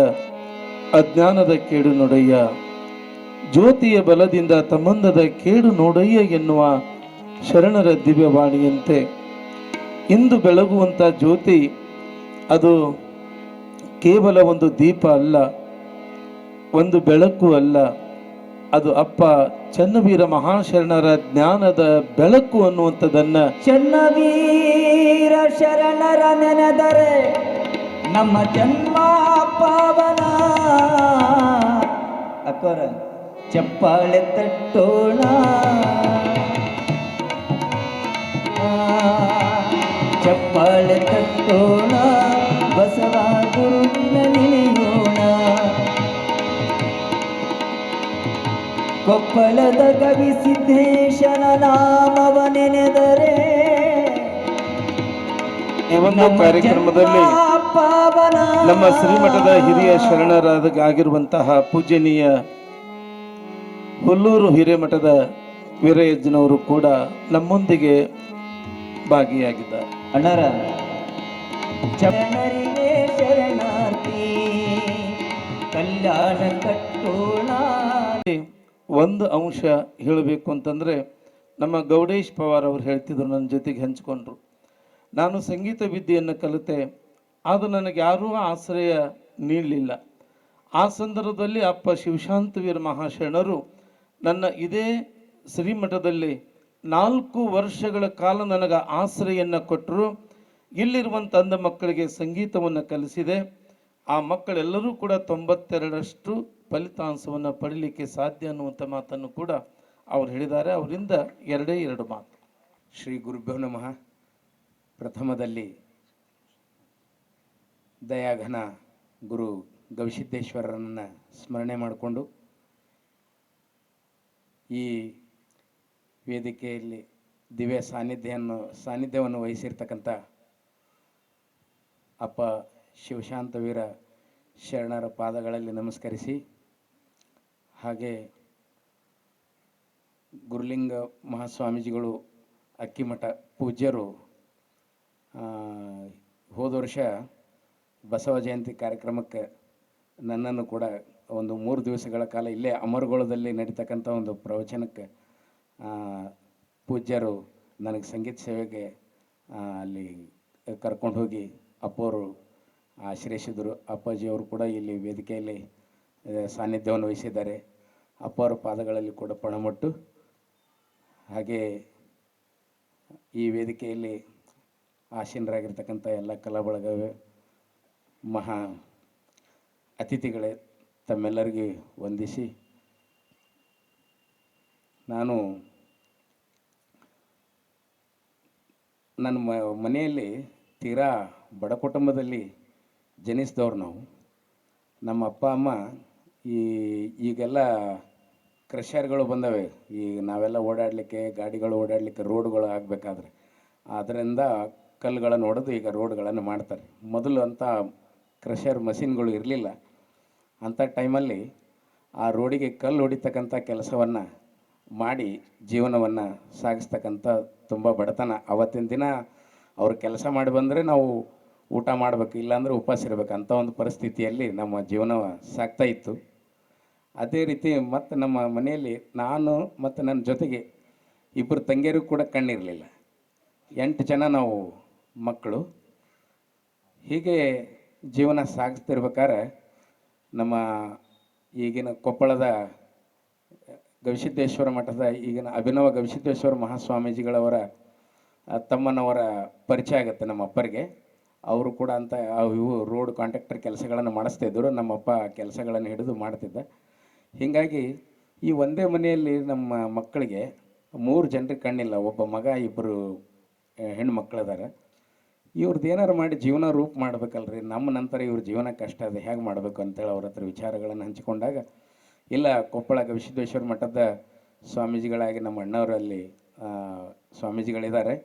ಅಜ್ಞಾನದ ಕೇಡು ನೋಡಯ್ಯ, ಜ್ಯೋತಿಯ ಬಲದಿಂದ ತಮ್ಮಂದದ ಕೇಡು ನೋಡಯ್ಯ ಎನ್ನುವ ಶರಣರ ದಿವ್ಯವಾಣಿಯಂತೆ ಇಂದು ಬೆಳಗುವಂಥ ಜ್ಯೋತಿ ಅದು ಕೇವಲ ಒಂದು ದೀಪ ಅಲ್ಲ, ಒಂದು ಬೆಳಕು ಅಲ್ಲ, ಅದು ಅಪ್ಪ ಚನ್ನವೀರ ಮಹಾಶರಣರ ಜ್ಞಾನದ ಬೆಳಕು ಅನ್ನುವಂಥದ್ದನ್ನು ಚನ್ನವೀರ ಶರಣರ ನೆನೆದರೆ ನಮ್ಮ ಜನ್ಮ ಪಾವನ. ಅಕ್ಕೋರ ಚಪ್ಪಾಳೆ ತಟ್ಟೋಣ, ಚಪ್ಪಾಳೆ ತಟ್ಟೋಣ, ಬಸವ ಗುರುವಿನ ನೆನೆಯೋಣ. ಕೊಪ್ಪಳದ ಕವಿ ಸಿದ್ದೇಶನ ನಾಮವ ನೆನೆದರೆ ಈ ಒಂದು ಕಾರ್ಯಕ್ರಮದಲ್ಲಿ ನಮ್ಮ ಶ್ರೀಮಠದ ಹಿರಿಯ ಶರಣರಾಗಿರುವಂತಹ ಪೂಜನೀಯ ಹುಲ್ಲೂರು ಹಿರೇಮಠದ ವೀರಯಜ್ಜನವರು ಕೂಡ ನಮ್ಮೊಂದಿಗೆ ಭಾಗಿಯಾಗಿದ್ದಾರೆ. ಅಣ್ಣರ ಶರಣರಿಗೆ ಶರಣಾರ್ಥಿ, ಕಲ್ಯಾಣ ಕಟ್ಟೋಣ. ಒಂದು ಅಂಶ ಹೇಳಬೇಕು ಅಂತಂದರೆ, ನಮ್ಮ ಗೌಡೇಶ್ ಪವಾರ್ ಅವರು ಹೇಳ್ತಿದ್ರು, ನನ್ನ ಜೊತೆಗೆ ಹಂಚಿಕೊಂಡ್ರು. ನಾನು ಸಂಗೀತ ವಿದ್ಯೆಯನ್ನು ಕಲಿತೆ, ಅದು ನನಗೆ ಯಾರೂ ಆಶ್ರಯ ನೀಡಲಿಲ್ಲ. ಆ ಸಂದರ್ಭದಲ್ಲಿ ಅಪ್ಪ ಶಿವಶಾಂತವೀರ ಮಹಾಶರಣರು ನನ್ನ ಇದೇ ಶ್ರೀಮಠದಲ್ಲಿ 4 ವರ್ಷಗಳ ಕಾಲ ನನಗೆ ಆಶ್ರಯನ್ನು ಕೊಟ್ಟರು. ಇಲ್ಲಿರುವಂಥ ಅಂಧ ಮಕ್ಕಳಿಗೆ ಸಂಗೀತವನ್ನು ಕಲಿಸಿದೆ. ಆ ಮಕ್ಕಳೆಲ್ಲರೂ ಕೂಡ 92ರಷ್ಟು ಫಲಿತಾಂಶವನ್ನು ಪಡೀಲಿಕ್ಕೆ ಸಾಧ್ಯ ಅನ್ನುವಂಥ ಮಾತನ್ನು ಕೂಡ ಅವ್ರು ಹೇಳಿದ್ದಾರೆ. ಅವರಿಂದ 2 ಮಾತು. ಶ್ರೀ ಗುರುಭ್ಯೋ ನಮಃ. ಪ್ರಥಮದಲ್ಲಿ ದಯಾಘನ ಗುರು ಗವಿಸಿದ್ದೇಶ್ವರರನ್ನು ಸ್ಮರಣೆ ಮಾಡಿಕೊಂಡು ಈ ವೇದಿಕೆಯಲ್ಲಿ ದಿವ್ಯ ಸಾನ್ನಿಧ್ಯವನ್ನು ವಹಿಸಿರ್ತಕ್ಕಂಥ ಅಪ್ಪ ಶಿವಶಾಂತವೀರ ಶರಣರ ಪಾದಗಳಲ್ಲಿ ನಮಸ್ಕರಿಸಿ, ಹಾಗೆ ಗುರುಲಿಂಗ ಮಹಾಸ್ವಾಮೀಜಿಗಳು ಅಕ್ಕಿಮಠ ಪೂಜ್ಯರು ಹೋದ ವರ್ಷ ಬಸವ ಜಯಂತಿ ಕಾರ್ಯಕ್ರಮಕ್ಕೆ ನನ್ನನ್ನು ಕೂಡ ಒಂದು 3 ದಿವಸಗಳ ಕಾಲ ಇಲ್ಲೇ ಅಮರಗೋಳದಲ್ಲಿ ನಡೀತಕ್ಕಂಥ ಒಂದು ಪ್ರವಚನಕ್ಕೆ ಪೂಜ್ಯರು ನನಗೆ ಸಂಗೀತ ಸೇವೆಗೆ ಅಲ್ಲಿ ಕರ್ಕೊಂಡು ಹೋಗಿ ಅಪ್ಪವರು ಆಶ್ರಯಿಸಿದರು. ಅಪ್ಪಾಜಿಯವರು ಕೂಡ ಇಲ್ಲಿ ವೇದಿಕೆಯಲ್ಲಿ ಸಾನ್ನಿಧ್ಯವನ್ನು ವಹಿಸಿದ್ದಾರೆ. ಅಪ್ಪವರ ಪಾದಗಳಲ್ಲಿ ಕೂಡ ಪಣಮೊಟ್ಟು, ಹಾಗೆ ಈ ವೇದಿಕೆಯಲ್ಲಿ ಆಸೀನರಾಗಿರ್ತಕ್ಕಂಥ ಎಲ್ಲ ಕಲಾ ಬಳಗವೇ, ಮಹಾ ಅತಿಥಿಗಳೇ, ತಮ್ಮೆಲ್ಲರಿಗೆ ವಂದಿಸಿ, ನಾನು ನನ್ನ ಮನೆಯಲ್ಲಿ ತೀರಾ ಬಡ ಕುಟುಂಬದಲ್ಲಿ ಜನಿಸಿದವ್ರು ನಾವು. ನಮ್ಮ ಅಪ್ಪ ಅಮ್ಮ ಈಗೆಲ್ಲ ಕ್ರಷರ್ಗಳು ಬಂದವೆ, ಈಗ ನಾವೆಲ್ಲ ಓಡಾಡಲಿಕ್ಕೆ, ಗಾಡಿಗಳು ಓಡಾಡಲಿಕ್ಕೆ ರೋಡ್ಗಳು ಆಗಬೇಕಾದ್ರೆ ಅದರಿಂದ ಕಲ್ಲುಗಳನ್ನು ಹೊಡೆದು ಈಗ ರೋಡ್ಗಳನ್ನು ಮಾಡ್ತಾರೆ. ಮೊದಲು ಅಂಥ ಕ್ರಷರ್ ಮಷಿನ್ಗಳು ಇರಲಿಲ್ಲ. ಅಂಥ ಟೈಮಲ್ಲಿ ಆ ರೋಡಿಗೆ ಕಲ್ಲು ಹೊಡಿತಕ್ಕಂಥ ಕೆಲಸವನ್ನು ಮಾಡಿ ಜೀವನವನ್ನು ಸಾಗಿಸ್ತಕ್ಕಂಥ ತುಂಬ ಬಡತನ. ಅವತ್ತಿನ ದಿನ ಅವ್ರು ಕೆಲಸ ಮಾಡಿ ಬಂದರೆ ನಾವು ಊಟ ಮಾಡಬೇಕು, ಇಲ್ಲಾಂದರೆ ಉಪವಾಸ ಇರಬೇಕು. ಅಂಥ ಒಂದು ಪರಿಸ್ಥಿತಿಯಲ್ಲಿ ನಮ್ಮ ಜೀವನ ಸಾಗ್ತಾ ಇತ್ತು. ಅದೇ ರೀತಿ ಮತ್ತು ನಮ್ಮ ಮನೆಯಲ್ಲಿ ನಾನು ಮತ್ತು ನನ್ನ ಜೊತೆಗೆ ಇಬ್ಬರು ತಂಗಿಯರು ಕೂಡ ಕಣ್ಣಿರಲಿಲ್ಲ. 8 ಜನ ನಾವು ಮಕ್ಕಳು. ಹೀಗೆ ಜೀವನ ಸಾಗಿಸ್ತಿರ್ಬೇಕಾದ್ರೆ ನಮ್ಮ ಈಗಿನ ಕೊಪ್ಪಳದ ಗವಿಸಿದ್ದೇಶ್ವರ ಮಠದ ಈಗಿನ ಅಭಿನವ ಗವಿಸಿದ್ದೇಶ್ವರ ಮಹಾಸ್ವಾಮೀಜಿಗಳವರ ತಮ್ಮನವರ ಪರಿಚಯ ಆಗುತ್ತೆ ನಮ್ಮ ಅಪ್ಪರಿಗೆ. ಅವರು ಕೂಡ ಅಂತ ಇವು ರೋಡ್ ಕಾಂಟ್ರಾಕ್ಟರ್ ಕೆಲಸಗಳನ್ನು ಮಾಡಿಸ್ತಾಯಿದ್ದರು. ನಮ್ಮಪ್ಪ ಕೆಲಸಗಳನ್ನು ಹಿಡಿದು ಮಾಡ್ತಿದ್ದ. ಹೀಗಾಗಿ ಈ ಒಂದೇ ಮನೆಯಲ್ಲಿ ನಮ್ಮ ಮಕ್ಕಳಿಗೆ 3 ಜನರಿಗೆ ಕಣ್ಣಿಲ್ಲ. ಒಬ್ಬ ಮಗ, 2 ಹೆಣ್ಣು ಮಕ್ಕಳಿದ್ದಾರೆ. ಇವ್ರದ್ದು ಏನಾರು ಮಾಡಿ ಜೀವನ ರೂಪ ಮಾಡ್ಬೇಕಲ್ರಿ, ನಮ್ಮ ನಂತರ ಇವ್ರ ಜೀವನ ಕಷ್ಟ ಇದೆ, ಹೇಗೆ ಮಾಡಬೇಕು ಅಂತೇಳಿ ಅವ್ರ ಹತ್ರ ವಿಚಾರಗಳನ್ನು ಹಂಚಿಕೊಂಡಾಗ, ಇಲ್ಲ ಕೊಪ್ಪಳ ಗವಿಸಿದ್ದೇಶ್ವರ ಮಠದ ಸ್ವಾಮೀಜಿಗಳಾಗಿ ನಮ್ಮ ಅಣ್ಣವರಲ್ಲಿ ಸ್ವಾಮೀಜಿಗಳಿದ್ದಾರೆ.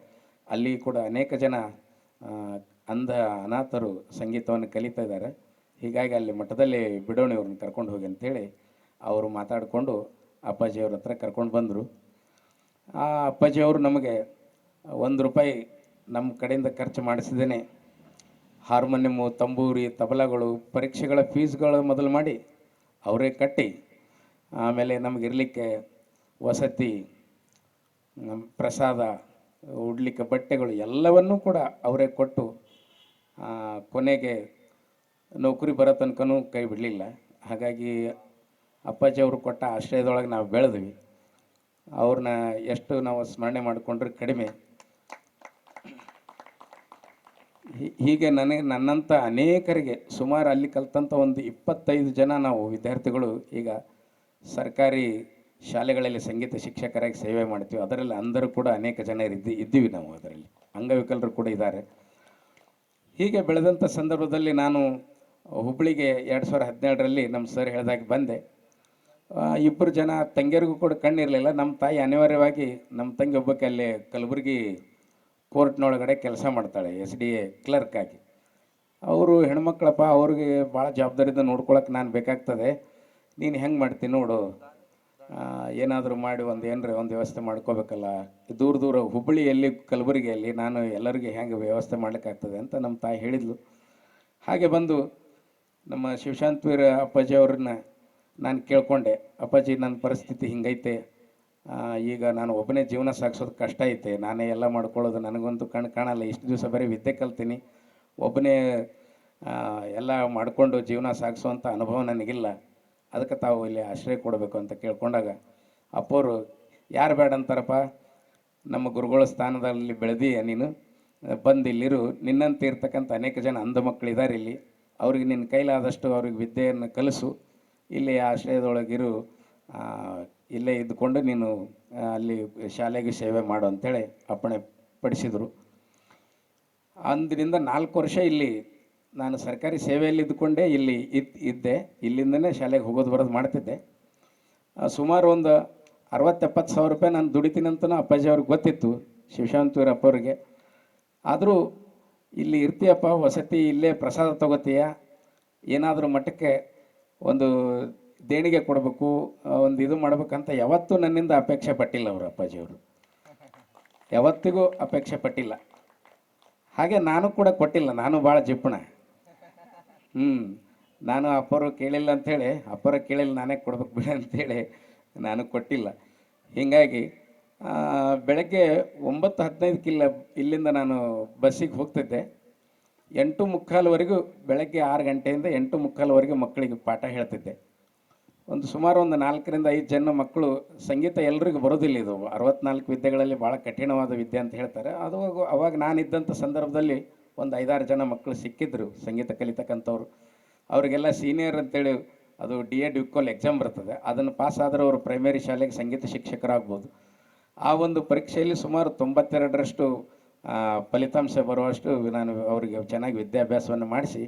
ಅಲ್ಲಿ ಕೂಡ ಅನೇಕ ಜನ ಅಂಧ ಅನಾಥರು ಸಂಗೀತವನ್ನು ಕಲಿತಾ ಇದ್ದಾರೆ. ಹೀಗಾಗಿ ಅಲ್ಲಿ ಮಠದಲ್ಲಿ ಬಿಡೋಣ ಇವ್ರನ್ನ ಕರ್ಕೊಂಡು ಹೋಗಿ ಅಂಥೇಳಿ ಅವರು ಮಾತಾಡಿಕೊಂಡು ಅಪ್ಪಾಜಿಯವ್ರ ಹತ್ರ ಕರ್ಕೊಂಡು ಬಂದರು. ಆ ಅಪ್ಪಾಜಿಯವರು ನಮಗೆ ₹1 ನಮ್ಮ ಕಡೆಯಿಂದ ಖರ್ಚು ಮಾಡಿಸಿದ್ದೇನೆ. ಹಾರ್ಮೋನಿಯಮ್ಮು, ತಂಬೂರಿ, ತಬಲಗಳು, ಪರೀಕ್ಷೆಗಳ ಫೀಸ್ಗಳು ಮೊದಲು ಮಾಡಿ ಅವರೇ ಕಟ್ಟಿ, ಆಮೇಲೆ ನಮಗಿರಲಿಕ್ಕೆ ವಸತಿ, ಪ್ರಸಾದ, ಉಡ್ಲಿಕ್ಕೆ ಬಟ್ಟೆಗಳು ಎಲ್ಲವನ್ನೂ ಕೂಡ ಅವರೇ ಕೊಟ್ಟು ಕೊನೆಗೆ ನೌಕರಿ ಬರೋ ತನಕನೂ ಕೈ ಬಿಡಲಿಲ್ಲ. ಹಾಗಾಗಿ ಅಪ್ಪಾಜಿಯವರು ಕೊಟ್ಟ ಆಶ್ರಯದೊಳಗೆ ನಾವು ಬೆಳೆದ್ವಿ. ಅವ್ರನ್ನ ಎಷ್ಟು ನಾವು ಸ್ಮರಣೆ ಮಾಡಿಕೊಂಡ್ರೆ ಕಡಿಮೆ. ಹೀಗೆ ನನ್ನಂಥ ಅನೇಕರಿಗೆ, ಸುಮಾರು ಅಲ್ಲಿ ಕಲ್ತಂಥ ಒಂದು 25 ಜನ ನಾವು ವಿದ್ಯಾರ್ಥಿಗಳು ಈಗ ಸರ್ಕಾರಿ ಶಾಲೆಗಳಲ್ಲಿ ಸಂಗೀತ ಶಿಕ್ಷಕರಾಗಿ ಸೇವೆ ಮಾಡ್ತೀವಿ. ಅದರಲ್ಲಿ ಅಂಧರು ಕೂಡ ಅನೇಕ ಜನ ಇದ್ದೀವಿ ನಾವು. ಅದರಲ್ಲಿ ಅಂಗವಿಕಲರು ಕೂಡ ಇದ್ದಾರೆ. ಹೀಗೆ ಬೆಳೆದಂಥ ಸಂದರ್ಭದಲ್ಲಿ ನಾನು ಹುಬ್ಬಳ್ಳಿಗೆ 2017ರಲ್ಲಿ ನಮ್ಮ ಸರ್ ಹೇಳಿದಾಗ ಬಂದೆ. 2 ಜನ ತಂಗಿಯರಿಗೂ ಕೂಡ ಕಣ್ಣಿರಲಿಲ್ಲ. ನಮ್ಮ ತಾಯಿ ಅನಿವಾರ್ಯವಾಗಿ, ನಮ್ಮ ತಂಗಿ ಒಬ್ಬಕ್ಕೆ ಅಲ್ಲಿ ಕಲಬುರಗಿ ಕೋರ್ಟ್ನೊಳಗಡೆ ಕೆಲಸ ಮಾಡ್ತಾಳೆ, SDA ಕ್ಲರ್ಕ್ ಆಗಿ. ಅವರು ಹೆಣ್ಮಕ್ಳಪ್ಪ, ಅವ್ರಿಗೆ ಭಾಳ ಜವಾಬ್ದಾರಿಯಿಂದ ನೋಡ್ಕೊಳಕ್ಕೆ ನಾನು ಬೇಕಾಗ್ತದೆ, ನೀನು ಹೆಂಗೆ ಮಾಡ್ತೀನಿ ನೋಡು, ಏನಾದರೂ ಮಾಡಿ ಒಂದು ವ್ಯವಸ್ಥೆ ಮಾಡ್ಕೋಬೇಕಲ್ಲ. ದೂರ ಹುಬ್ಬಳ್ಳಿಯಲ್ಲಿ, ಕಲಬುರಗಿಯಲ್ಲಿ ನಾನು ಎಲ್ಲರಿಗೆ ಹೆಂಗೆ ವ್ಯವಸ್ಥೆ ಮಾಡ್ಲಿಕ್ಕಾಗ್ತದೆ ಅಂತ ನಮ್ಮ ತಾಯಿ ಹೇಳಿದ್ಲು. ಹಾಗೆ ಬಂದು ನಮ್ಮ ಶಿವಶಾಂತವೀರ ಅಪ್ಪಾಜಿ ಅವ್ರನ್ನ ನಾನು ಕೇಳ್ಕೊಂಡೆ, ಅಪ್ಪಾಜಿ ನನ್ನ ಪರಿಸ್ಥಿತಿ ಹಿಂಗೈತೆ, ಈಗ ನಾನು ಒಬ್ಬನೇ ಜೀವನ ಸಾಗಿಸೋದು ಕಷ್ಟ ಐತೆ, ನಾನೇ ಎಲ್ಲ ಮಾಡ್ಕೊಳ್ಳೋದು, ನನಗಂತೂ ಕಣ್ಣು ಕಾಣಲ್ಲ, ಇಷ್ಟು ದಿವಸ ಬರೀ ವಿದ್ಯೆ ಕಲ್ತೀನಿ, ಒಬ್ಬನೇ ಎಲ್ಲ ಮಾಡಿಕೊಂಡು ಜೀವನ ಸಾಗಿಸೋವಂಥ ಅನುಭವ ನನಗಿಲ್ಲ, ಅದಕ್ಕೆ ತಾವು ಇಲ್ಲಿ ಆಶ್ರಯ ಕೊಡಬೇಕು ಅಂತ ಕೇಳ್ಕೊಂಡಾಗ ಅಪ್ಪವರು, ಯಾರು ಬೇಡ ಅಂತಾರಪ್ಪ, ನಮ್ಮ ಗುರುಗಳ ಸ್ಥಾನದಲ್ಲಿ ಬೆಳೆದೀಯ ನೀನು, ಬಂದು ಇಲ್ಲಿರು, ನಿನ್ನಂತ ಇರ್ತಕ್ಕಂಥ ಅನೇಕ ಜನ ಅಂಧ ಮಕ್ಕಳಿದ್ದಾರೆ ಇಲ್ಲಿ, ಅವ್ರಿಗೆ ನಿನ್ನ ಕೈಲಾದಷ್ಟು ಅವ್ರಿಗೆ ವಿದ್ಯೆಯನ್ನು ಕಲಿಸು, ಇಲ್ಲಿ ಆಶ್ರಯದೊಳಗಿರು, ಇಲ್ಲೇ ಇದ್ದುಕೊಂಡು ನೀನು ಅಲ್ಲಿ ಶಾಲೆಗೆ ಸೇವೆ ಮಾಡು ಅಂತೇಳಿ ಅಪ್ಪಣೆ ಪಡಿಸಿದರು. ಅಂದಿನಿಂದ 4 ವರ್ಷ ಇಲ್ಲಿ ನಾನು ಸರ್ಕಾರಿ ಸೇವೆಯಲ್ಲಿ ಇದ್ದುಕೊಂಡೇ ಇಲ್ಲಿ ಇದ್ದೆ. ಇಲ್ಲಿಂದನೇ ಶಾಲೆಗೆ ಹೋಗೋದು ಬರೋದು ಮಾಡ್ತಿದ್ದೆ. ಸುಮಾರು ಒಂದು 60-70 ಸಾವಿರ ರೂಪಾಯಿ ನಾನು ದುಡಿತೀನಿ ಅಂತಲೂ ಅಪ್ಪಾಜಿ ಅವ್ರಿಗೆ ಗೊತ್ತಿತ್ತು, ಶಿವಶಾಂತವೀರ ಅಪ್ಪವ್ರಿಗೆ. ಆದರೂ ಇಲ್ಲಿ ಇರ್ತೀಯಪ್ಪ, ವಸತಿ ಇಲ್ಲೇ, ಪ್ರಸಾದ ತಗೋತೀಯ, ಏನಾದರೂ ಮಠಕ್ಕೆ ಒಂದು ದೇಣಿಗೆ ಕೊಡಬೇಕು, ಒಂದು ಇದು ಮಾಡ್ಬೇಕಂತ ಯಾವತ್ತೂ ನನ್ನಿಂದ ಅಪೇಕ್ಷೆ ಪಟ್ಟಿಲ್ಲ ಅವರು. ಅಪ್ಪಾಜಿಯವರು ಯಾವತ್ತಿಗೂ ಅಪೇಕ್ಷೆ ಪಟ್ಟಿಲ್ಲ. ಹಾಗೆ ನಾನು ಕೂಡ ಕೊಟ್ಟಿಲ್ಲ, ನಾನು ಭಾಳ ಜಿಪ್ಪಣ. ನಾನು ಅಪ್ಪರು ಕೇಳಿಲ್ಲ ಅಂಥೇಳಿ, ಅಪ್ಪರ ಕೇಳಿಲ್ಲ ನಾನೇ ಕೊಡ್ಬೇಕು ಬಿಡ ಅಂಥೇಳಿ ನಾನು ಕೊಟ್ಟಿಲ್ಲ. ಹೀಗಾಗಿ ಬೆಳಗ್ಗೆ 9:15 ಇಲ್ಲಿಂದ ನಾನು ಬಸ್ಸಿಗೆ ಹೋಗ್ತಿದ್ದೆ. 8:45ವರೆಗೂ, ಬೆಳಗ್ಗೆ 6 ಗಂಟೆಯಿಂದ 8:45ವರೆಗೂ ಮಕ್ಕಳಿಗೆ ಪಾಠ ಹೇಳ್ತಿದ್ದೆ. ಸುಮಾರು ಒಂದು 4-5 ಜನ ಮಕ್ಕಳು, ಸಂಗೀತ ಎಲ್ರಿಗೂ ಬರೋದಿಲ್ಲ, ಇದು 64 ವಿದ್ಯೆಗಳಲ್ಲಿ ಭಾಳ ಕಠಿಣವಾದ ವಿದ್ಯೆ ಅಂತ ಹೇಳ್ತಾರೆ. ಅದು ಅವಾಗ ನಾನಿದ್ದಂಥ ಸಂದರ್ಭದಲ್ಲಿ ಒಂದು 5-6 ಜನ ಮಕ್ಕಳು ಸಿಕ್ಕಿದ್ರು ಸಂಗೀತ ಕಲಿತಕ್ಕಂಥವ್ರು. ಅವರಿಗೆಲ್ಲ ಸೀನಿಯರ್ ಅಂತೇಳಿ ಅದು DED ವಿಕ್ವಲ್ ಎಕ್ಸಾಮ್ ಬರ್ತದೆ, ಅದನ್ನು ಪಾಸ್ ಆದರೆ ಅವರು ಪ್ರೈಮರಿ ಶಾಲೆಗೆ ಸಂಗೀತ ಶಿಕ್ಷಕರಾಗ್ಬೋದು. ಆ ಒಂದು ಪರೀಕ್ಷೆಯಲ್ಲಿ ಸುಮಾರು 92ರಷ್ಟು ಫಲಿತಾಂಶ ಬರುವಷ್ಟು ನಾನು ಅವರಿಗೆ ಚೆನ್ನಾಗಿ ವಿದ್ಯಾಭ್ಯಾಸವನ್ನು ಮಾಡಿಸಿ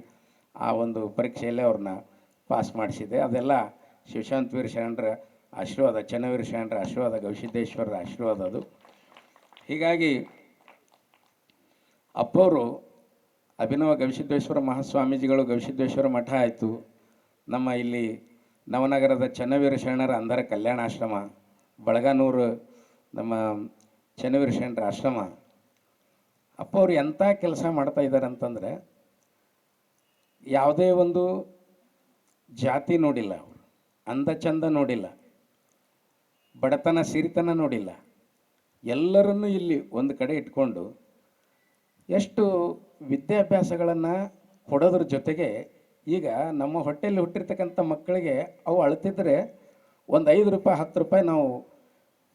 ಆ ಒಂದು ಪರೀಕ್ಷೆಯಲ್ಲೇ ಅವ್ರನ್ನ ಪಾಸ್ ಮಾಡಿಸಿದೆ. ಅದೆಲ್ಲ ಶಿವಶಾಂತವೀರ ಶರಣರ ಆಶೀರ್ವಾದ, ಚೆನ್ನವೀರ ಶರಣರ ಆಶೀರ್ವಾದ, ಗವಿಸಿದ್ದೇಶ್ವರರ ಆಶೀರ್ವಾದ ಅದು. ಹೀಗಾಗಿ ಅಪ್ಪವರು ಅಭಿನವ ಗವಿಸಿದ್ದೇಶ್ವರ ಮಹಾಸ್ವಾಮೀಜಿಗಳು, ಗವಿಸಿದ್ದೇಶ್ವರ ಮಠ ಆಯಿತು, ನಮ್ಮ ಇಲ್ಲಿ ನವನಗರದ ಚೆನ್ನವೀರ ಶರಣರ ಅಂಧರ ಕಲ್ಯಾಣ ಆಶ್ರಮ, ಬಳಗಾನೂರು ನಮ್ಮ ಚೆನ್ನವೀರ ಶರಣರ ಆಶ್ರಮ. ಅಪ್ಪವ್ರು ಎಂಥ ಕೆಲಸ ಮಾಡ್ತಾ ಇದ್ದಾರೆ ಅಂತಂದರೆ, ಯಾವುದೇ ಒಂದು ಜಾತಿ ನೋಡಿಲ್ಲ ಅವರು. ಅಂದ ಚಂದ ನೋಡಿಲ್ಲ, ಬಡತನ ಸಿರಿತನ ನೋಡಿಲ್ಲ. ಎಲ್ಲರನ್ನೂ ಇಲ್ಲಿ ಒಂದು ಕಡೆ ಇಟ್ಕೊಂಡು ಎಷ್ಟು ವಿದ್ಯಾಭ್ಯಾಸಗಳನ್ನು ಕೊಡೋದ್ರ ಜೊತೆಗೆ ಈಗ ನಮ್ಮ ಹೊಟ್ಟೆಯಲ್ಲಿ ಹುಟ್ಟಿರ್ತಕ್ಕಂಥ ಮಕ್ಕಳಿಗೆ ಅವು ಅಳ್ತಿದ್ರೆ ಒಂದು 5 ರೂಪಾಯಿ 10 ರೂಪಾಯಿ ನಾವು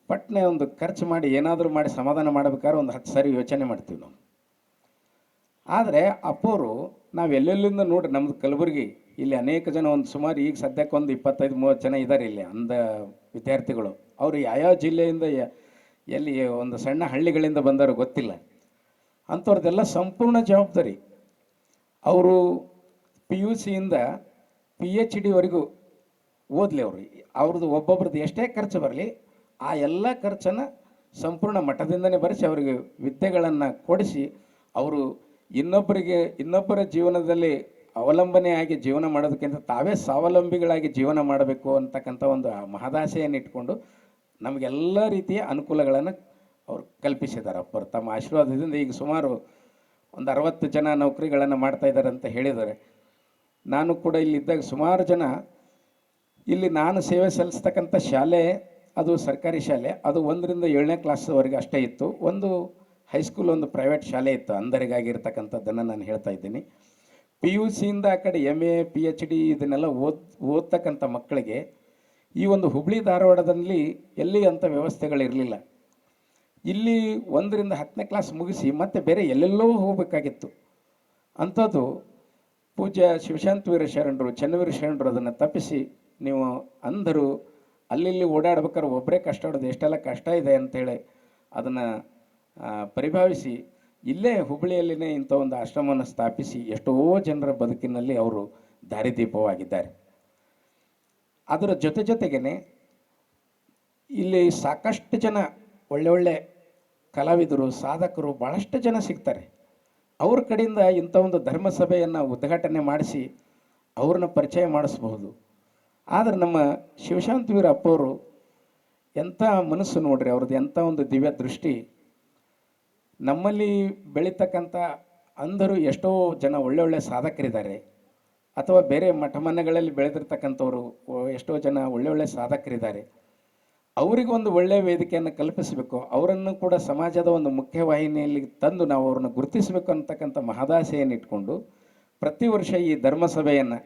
ಪಟ್ನೆ ಒಂದು ಖರ್ಚು ಮಾಡಿ ಏನಾದರೂ ಮಾಡಿ ಸಮಾಧಾನ ಮಾಡಬೇಕಾದ್ರೆ ಒಂದು 10 ಸಾರಿ ಯೋಚನೆ ಮಾಡ್ತೀವಿ ನಾವು. ಆದರೆ ಅಪ್ಪೋರು ನಾವು ಎಲ್ಲೆಲ್ಲಿಂದ ನೋಡ್ರಿ, ನಮ್ಮದು ಕಲಬುರಗಿ ಇಲ್ಲಿ ಅನೇಕ ಜನ ಒಂದು ಸುಮಾರು ಈಗ ಸದ್ಯಕ್ಕೆ ಒಂದು 25-30 ಜನ ಇದ್ದಾರೆ ಇಲ್ಲಿ ಅಂಧ ವಿದ್ಯಾರ್ಥಿಗಳು. ಅವರು ಯಾವ್ಯಾವ ಜಿಲ್ಲೆಯಿಂದ ಎಲ್ಲಿ ಒಂದು ಸಣ್ಣ ಹಳ್ಳಿಗಳಿಂದ ಬಂದವರು ಗೊತ್ತಿಲ್ಲ. ಅಂಥವ್ರದ್ದೆಲ್ಲ ಸಂಪೂರ್ಣ ಜವಾಬ್ದಾರಿ. ಅವರು PUC ಇಂದ PhD ವರೆಗೂ ಓದಲಿ. ಅವ್ರದ್ದು ಒಬ್ಬೊಬ್ರದ್ದು ಎಷ್ಟೇ ಖರ್ಚು ಬರಲಿ ಆ ಎಲ್ಲ ಖರ್ಚನ್ನು ಸಂಪೂರ್ಣ ಮಠದಿಂದನೇ ಭರಿಸಿ ಅವರಿಗೆ ವಿದ್ಯೆಗಳನ್ನು ಕೊಡಿಸಿ ಅವರು ಇನ್ನೊಬ್ಬರ ಜೀವನದಲ್ಲಿ ಅವಲಂಬನೆಯಾಗಿ ಜೀವನ ಮಾಡೋದಕ್ಕಿಂತ ತಾವೇ ಸ್ವಾವಲಂಬಿಗಳಾಗಿ ಜೀವನ ಮಾಡಬೇಕು ಅಂತಕ್ಕಂಥ ಒಂದು ಮಹದಾಸೆಯನ್ನು ಇಟ್ಕೊಂಡು ನಮಗೆಲ್ಲ ರೀತಿಯ ಅನುಕೂಲಗಳನ್ನು ಅವರು ಕಲ್ಪಿಸಿದ್ದಾರೆ. ಅಪ್ಪರು ತಮ್ಮ ಆಶೀರ್ವಾದದಿಂದ ಈಗ ಸುಮಾರು ಒಂದು 60 ಜನ ನೌಕರಿಗಳನ್ನು ಮಾಡ್ತಾ ಇದ್ದಾರೆ ಅಂತ ಹೇಳಿದ್ದಾರೆ. ನಾನು ಕೂಡ ಇಲ್ಲಿದ್ದಾಗ ಸುಮಾರು ಜನ ಇಲ್ಲಿ ನಾನು ಸೇವೆ ಸಲ್ಲಿಸ್ತಕ್ಕಂಥ ಶಾಲೆ ಅದು ಸರ್ಕಾರಿ ಶಾಲೆ, ಅದು 1ರಿಂದ 7ನೇ ಕ್ಲಾಸ್ವರೆಗೆ ಅಷ್ಟೇ ಇತ್ತು. ಒಂದು ಹೈಸ್ಕೂಲ್, ಒಂದು ಪ್ರೈವೇಟ್ ಶಾಲೆ ಇತ್ತು ಅಂಧರಿಗಾಗಿರ್ತಕ್ಕಂಥದ್ದನ್ನು ನಾನು ಹೇಳ್ತಾ ಇದ್ದೀನಿ. PUC ಇಂದ ಆ ಕಡೆ MA PhD ಇದನ್ನೆಲ್ಲ ಓದ್ತಕ್ಕಂಥ ಮಕ್ಕಳಿಗೆ ಈ ಒಂದು ಹುಬ್ಳಿ ಧಾರವಾಡದಲ್ಲಿ ಎಲ್ಲಿ ಅಂಥ ವ್ಯವಸ್ಥೆಗಳಿರಲಿಲ್ಲ. ಇಲ್ಲಿ 1ರಿಂದ 10ನೇ ಕ್ಲಾಸ್ ಮುಗಿಸಿ ಮತ್ತೆ ಬೇರೆ ಎಲ್ಲೆಲ್ಲೋ ಹೋಗಬೇಕಾಗಿತ್ತು. ಅಂಥದ್ದು ಪೂಜ್ಯ ಶಿವಶಾಂತವೀರ ಶರಣರು, ಚನ್ನವೀರ ಶರಣರು ಅದನ್ನು ತಪ್ಪಿಸಿ ನೀವು ಅಂಧರು ಅಲ್ಲಿ ಓಡಾಡ್ಬೇಕಾದ್ರೆ ಒಬ್ಬರೇ ಕಷ್ಟಪಡೋದು ಎಷ್ಟೆಲ್ಲ ಕಷ್ಟ ಇದೆ ಅಂಥೇಳಿ ಅದನ್ನು ಪರಿಭಾವಿಸಿ ಇಲ್ಲೇ ಹುಬ್ಬಳ್ಳಿಯಲ್ಲಿನೇ ಇಂಥ ಒಂದು ಆಶ್ರಮವನ್ನು ಸ್ಥಾಪಿಸಿ ಎಷ್ಟೋ ಜನರ ಬದುಕಿನಲ್ಲಿ ಅವರು ದಾರಿದೀಪವಾಗಿದ್ದಾರೆ. ಅದರ ಜೊತೆಗೇ ಇಲ್ಲಿ ಸಾಕಷ್ಟು ಜನ ಒಳ್ಳೆ ಕಲಾವಿದರು, ಸಾಧಕರು ಭಾಳಷ್ಟು ಜನ ಸಿಗ್ತಾರೆ. ಅವ್ರ ಕಡೆಯಿಂದ ಇಂಥ ಒಂದು ಧರ್ಮಸಭೆಯನ್ನು ಉದ್ಘಾಟನೆ ಮಾಡಿಸಿ ಅವ್ರನ್ನ ಪರಿಚಯ ಮಾಡಿಸ್ಬಹುದು. ಆದರೆ ನಮ್ಮ ಶಿವಶಾಂತವೀರ ಅಪ್ಪವರು ಎಂಥ ಮನಸ್ಸು ನೋಡ್ರಿ, ಅವ್ರದ್ದು ಎಂಥ ಒಂದು ದಿವ್ಯ ದೃಷ್ಟಿ. ನಮ್ಮಲ್ಲಿ ಬೆಳೀತಕ್ಕಂಥ ಅಂಧರು ಎಷ್ಟೋ ಜನ ಒಳ್ಳೊಳ್ಳೆ ಸಾಧಕರಿದ್ದಾರೆ, ಅಥವಾ ಬೇರೆ ಮಠಮನೆಗಳಲ್ಲಿ ಬೆಳೆದಿರ್ತಕ್ಕಂಥವ್ರು ಎಷ್ಟೋ ಜನ ಒಳ್ಳೊಳ್ಳೆ ಸಾಧಕರಿದ್ದಾರೆ. ಅವರಿಗೊಂದು ಒಳ್ಳೆಯ ವೇದಿಕೆಯನ್ನು ಕಲ್ಪಿಸಬೇಕು, ಅವರನ್ನು ಕೂಡ ಸಮಾಜದ ಒಂದು ಮುಖ್ಯವಾಹಿನಿಯಲ್ಲಿ ತಂದು ನಾವು ಅವ್ರನ್ನ ಗುರುತಿಸಬೇಕು ಅಂತಕ್ಕಂಥ ಮಹದಾಸೆಯನ್ನು ಇಟ್ಕೊಂಡು ಪ್ರತಿ ವರ್ಷ ಈ ಧರ್ಮಸಭೆಯನ್ನು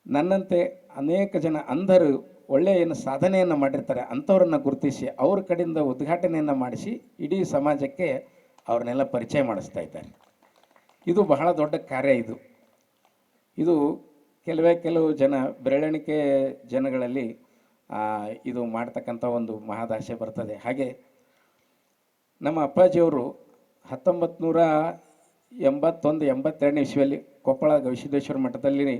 ನನ್ನಂತೆ ಅನೇಕ ಜನ ಅಂಧರು ಒಳ್ಳೆಯ ಏನು ಸಾಧನೆಯನ್ನು ಮಾಡಿರ್ತಾರೆ ಅಂಥವ್ರನ್ನ ಗುರುತಿಸಿ ಅವ್ರ ಕಡೆಯಿಂದ ಉದ್ಘಾಟನೆಯನ್ನು ಮಾಡಿಸಿ ಇಡೀ ಸಮಾಜಕ್ಕೆ ಅವ್ರನ್ನೆಲ್ಲ ಪರಿಚಯ ಮಾಡಿಸ್ತಾ ಇದ್ದಾರೆ. ಇದು ಬಹಳ ದೊಡ್ಡ ಕಾರ್ಯ. ಇದು ಕೆಲವು ಜನ ಬೆರಳೆಣಿಕೆ ಜನಗಳಲ್ಲಿ ಇದು ಮಾಡ್ತಕ್ಕಂಥ ಒಂದು ಮಹದಾಸೆ ಬರ್ತದೆ. ಹಾಗೆ ನಮ್ಮ ಅಪ್ಪಾಜಿಯವರು 1981-82ನೇ ಇಸ್ವಿಯಲ್ಲಿ ಕೊಪ್ಪಳ ಗವಿಸಿದ್ದೇಶ್ವರ ಮಠದಲ್ಲಿ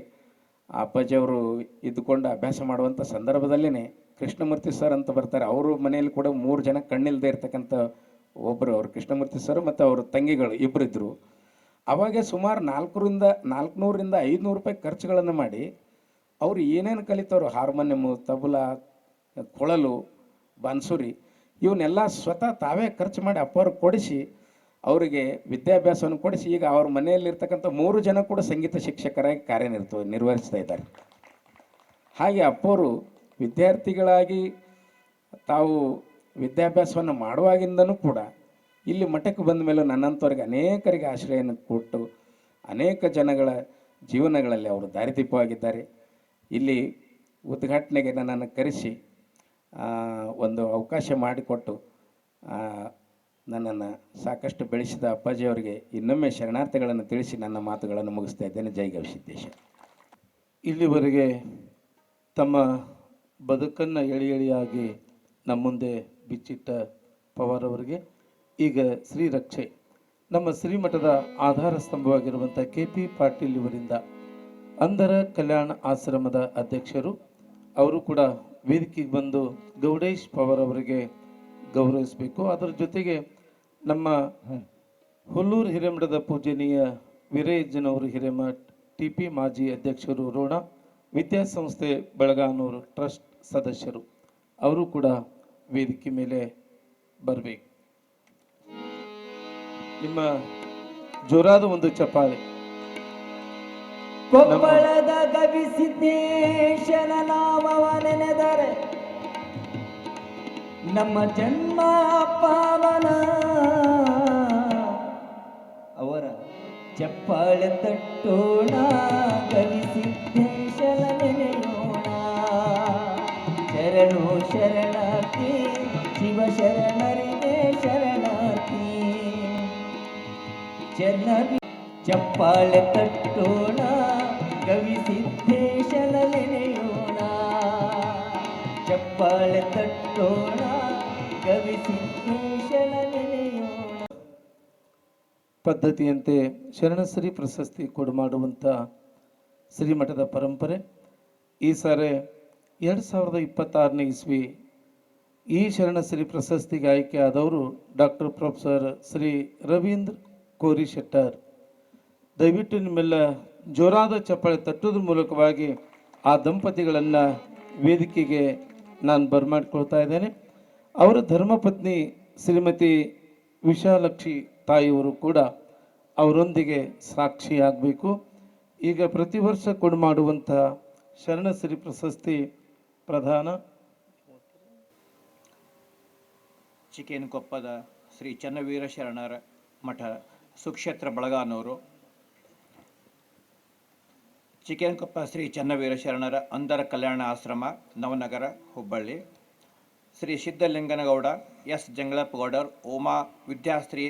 ಅಪ್ಪಾಜಿಯವರು ಇದ್ದುಕೊಂಡು ಅಭ್ಯಾಸ ಮಾಡುವಂಥ ಸಂದರ್ಭದಲ್ಲೇ ಕೃಷ್ಣಮೂರ್ತಿ ಸರ್ ಅಂತ ಬರ್ತಾರೆ. ಅವರು ಮನೆಯಲ್ಲಿ ಕೂಡ 3 ಜನ ಕಣ್ಣಿಲ್ಲದೆ ಇರ್ತಕ್ಕಂಥ ಒಬ್ಬರು ಅವರು ಕೃಷ್ಣಮೂರ್ತಿ ಸರ್ ಮತ್ತು ಅವ್ರ ತಂಗಿಗಳು ಇಬ್ಬರಿದ್ದರು. ಅವಾಗೆ ಸುಮಾರು 400-500 ರೂಪಾಯಿ ಖರ್ಚುಗಳನ್ನು ಮಾಡಿ ಅವರು ಏನೇನು ಕಲಿತವರು, ಹಾರ್ಮೋನಿಯಮು, ತಬಲಾ, ಕೊಳಲು, ಬಾನ್ಸುರಿ ಇವನ್ನೆಲ್ಲ ಸ್ವತಃ ತಾವೇ ಖರ್ಚು ಮಾಡಿ ಅಪ್ಪವ್ರಿಗೆ ಕೊಡಿಸಿ ಅವರಿಗೆ ವಿದ್ಯಾಭ್ಯಾಸವನ್ನು ಕೊಡಿಸಿ ಈಗ ಅವ್ರ ಮನೆಯಲ್ಲಿರ್ತಕ್ಕಂಥ 3 ಜನ ಕೂಡ ಸಂಗೀತ ಶಿಕ್ಷಕರಾಗಿ ನಿರ್ವಹಿಸ್ತಾ ಇದ್ದಾರೆ. ಹಾಗೆ ಅಪ್ಪವರು ವಿದ್ಯಾರ್ಥಿಗಳಾಗಿ ತಾವು ವಿದ್ಯಾಭ್ಯಾಸವನ್ನು ಮಾಡುವಾಗಿಂದನೂ ಕೂಡ ಇಲ್ಲಿ ಮಠಕ್ಕೆ ಬಂದ ಮೇಲೂ ನನ್ನಂಥವ್ರಿಗೆ ಅನೇಕರಿಗೆ ಆಶ್ರಯವನ್ನು ಕೊಟ್ಟು ಅನೇಕ ಜನಗಳ ಜೀವನಗಳಲ್ಲಿ ಅವರು ದಾರಿದೀಪವಾಗಿದ್ದಾರೆ. ಇಲ್ಲಿ ಉದ್ಘಾಟನೆಗೆ ನನ್ನನ್ನು ಕರೆಸಿ ಒಂದು ಅವಕಾಶ ಮಾಡಿಕೊಟ್ಟು ನನ್ನನ್ನು ಸಾಕಷ್ಟು ಬೆಳೆಸಿದ ಅಪ್ಪಾಜಿಯವರಿಗೆ ಇನ್ನೊಮ್ಮೆ ಶರಣಾರ್ಥಿಗಳನ್ನು ತಿಳಿಸಿ ನನ್ನ ಮಾತುಗಳನ್ನು ಮುಗಿಸ್ತಾ ಇದ್ದೇನೆ. ಜೈ ಗವಿಸಿದ್ದೇಶ. ಇಲ್ಲಿವರೆಗೆ ತಮ್ಮ ಬದುಕನ್ನು ಎಳೆಯಾಗಿ ನಮ್ಮ ಮುಂದೆ ಬಿಚ್ಚಿಟ್ಟ ಪವಾರ್ ಅವರಿಗೆ ಈಗ ಶ್ರೀರಕ್ಷೆ ನಮ್ಮ ಶ್ರೀಮಠದ ಆಧಾರ ಸ್ತಂಭವಾಗಿರುವಂಥ KP ಪಾಟೀಲ್ ಇವರಿಂದ ಅಂಧರ ಕಲ್ಯಾಣ ಆಶ್ರಮದ ಅಧ್ಯಕ್ಷರು ಅವರು ಕೂಡ ವೇದಿಕೆಗೆ ಬಂದು ಗೌಡೇಶ್ ಪವಾರ್ ಅವರಿಗೆ ಗೌರವಿಸಬೇಕು. ಅದರ ಜೊತೆಗೆ ನಮ್ಮ ಹುಲ್ಲೂರು ಹಿರೇಮಠದ ಪೂಜನೀಯ ವೀರಯ್ಯಜ್ಜನವರು ಹಿರೇಮಠ TP ಮಾಜಿ ಅಧ್ಯಕ್ಷರು, ರೋಣ ವಿದ್ಯಾಸಂಸ್ಥೆ ಬೆಳಗಾನೂರು ಟ್ರಸ್ಟ್ ಸದಸ್ಯರು ಅವರು ಕೂಡ ವೇದಿಕೆ ಮೇಲೆ ಬರಬೇಕು. ನಿಮ್ಮ ಜೋರಾದ ಒಂದು ಚಪ್ಪಾಳೆ. ಕೊಪ್ಪಳದ ಗವಿಸಿದ್ದೇಶನ ನಾಮವ ನೆನೆದರೆ ನಮ್ಮ ಜನ್ಮ ಪಾವನ. ಅವರ ಚಪ್ಪಾಳೆ ತಟ್ಟೋಣ, ಗವಿಸಿದ್ದೇಶನ ನೆನೆಯೋಣ. ಶರಣು ಶರಣಾರ್ಥಿ, ಶಿವ ಶರಣರಿಗೆ ಶರಣಾರ್ಥಿ. ಚಪ್ಪಾಳೆ ತಟ್ಟೋಣ, ಗವಿಸಿದ್ದೇಶನ ನೆನೆಯೋಣ. ಚಪ್ಪಾಳೆ ತಟ್ಟೋಣ, ಗವಿಸಿದ್ದೇಶನ ನೆನೆಯೋಣ. ಪದ್ಧತಿಯಂತೆ ಶರಣಶ್ರೀ ಪ್ರಶಸ್ತಿ ಕೊಡುಮಾಡುವಂಥ ಶ್ರೀಮಠದ ಪರಂಪರೆ ಈ ಸಾರಿ 2026ನೇ ಇಸ್ವಿ ಈ ಶರಣಶ್ರೀ ಪ್ರಶಸ್ತಿಗೆ ಆಯ್ಕೆಯಾದವರು ಡಾಕ್ಟರ್ ಪ್ರೊಫೆಸರ್ ಶ್ರೀ ರವೀಂದ್ರ ಕೋರಿ ಶೆಟ್ಟರ್. ದಯವಿಟ್ಟು ನಿಮ್ಮೆಲ್ಲ ಜೋರಾದ ಚಪ್ಪಾಳೆ ತಟ್ಟೋದ್ರ ಮೂಲಕವಾಗಿ ಆ ದಂಪತಿಗಳನ್ನು ವೇದಿಕೆಗೆ ನಾನು ಬರಮಾಡಿಕೊಳ್ತಾ ಇದ್ದೇನೆ. ಅವರ ಧರ್ಮಪತ್ನಿ ಶ್ರೀಮತಿ ವಿಶಾಲಕ್ಷಿ ತಾಯಿಯವರು ಕೂಡ ಅವರೊಂದಿಗೆ ಸಾಕ್ಷಿಯಾಗಬೇಕು. ಈಗ ಪ್ರತಿ ವರ್ಷ ಕೊಡುಮಾಡುವಂಥ ಶರಣಶ್ರೀ ಪ್ರಶಸ್ತಿ ಪ್ರಧಾನ ಚಿಕ್ಕೇನಕೊಪ್ಪದ ಶ್ರೀ ಚನ್ನವೀರ ಶರಣರ ಮಠ ಸುಕ್ಷೇತ್ರ ಬಳಗಾನೂರು, ಚಿಕ್ಕೇನಕೊಪ್ಪ ಶ್ರೀ ಚನ್ನವೀರ ಶರಣರ ಅಂಧರ ಕಲ್ಯಾಣ ಆಶ್ರಮ ನವನಗರ ಹುಬ್ಬಳ್ಳಿ, ಶ್ರೀ ಸಿದ್ಧಲಿಂಗನಗೌಡ ಎಸ್ ಜಂಗಳಪ್ಪಗೌಡರ್ ಉಮಾ ವಿದ್ಯಾಶ್ರೀ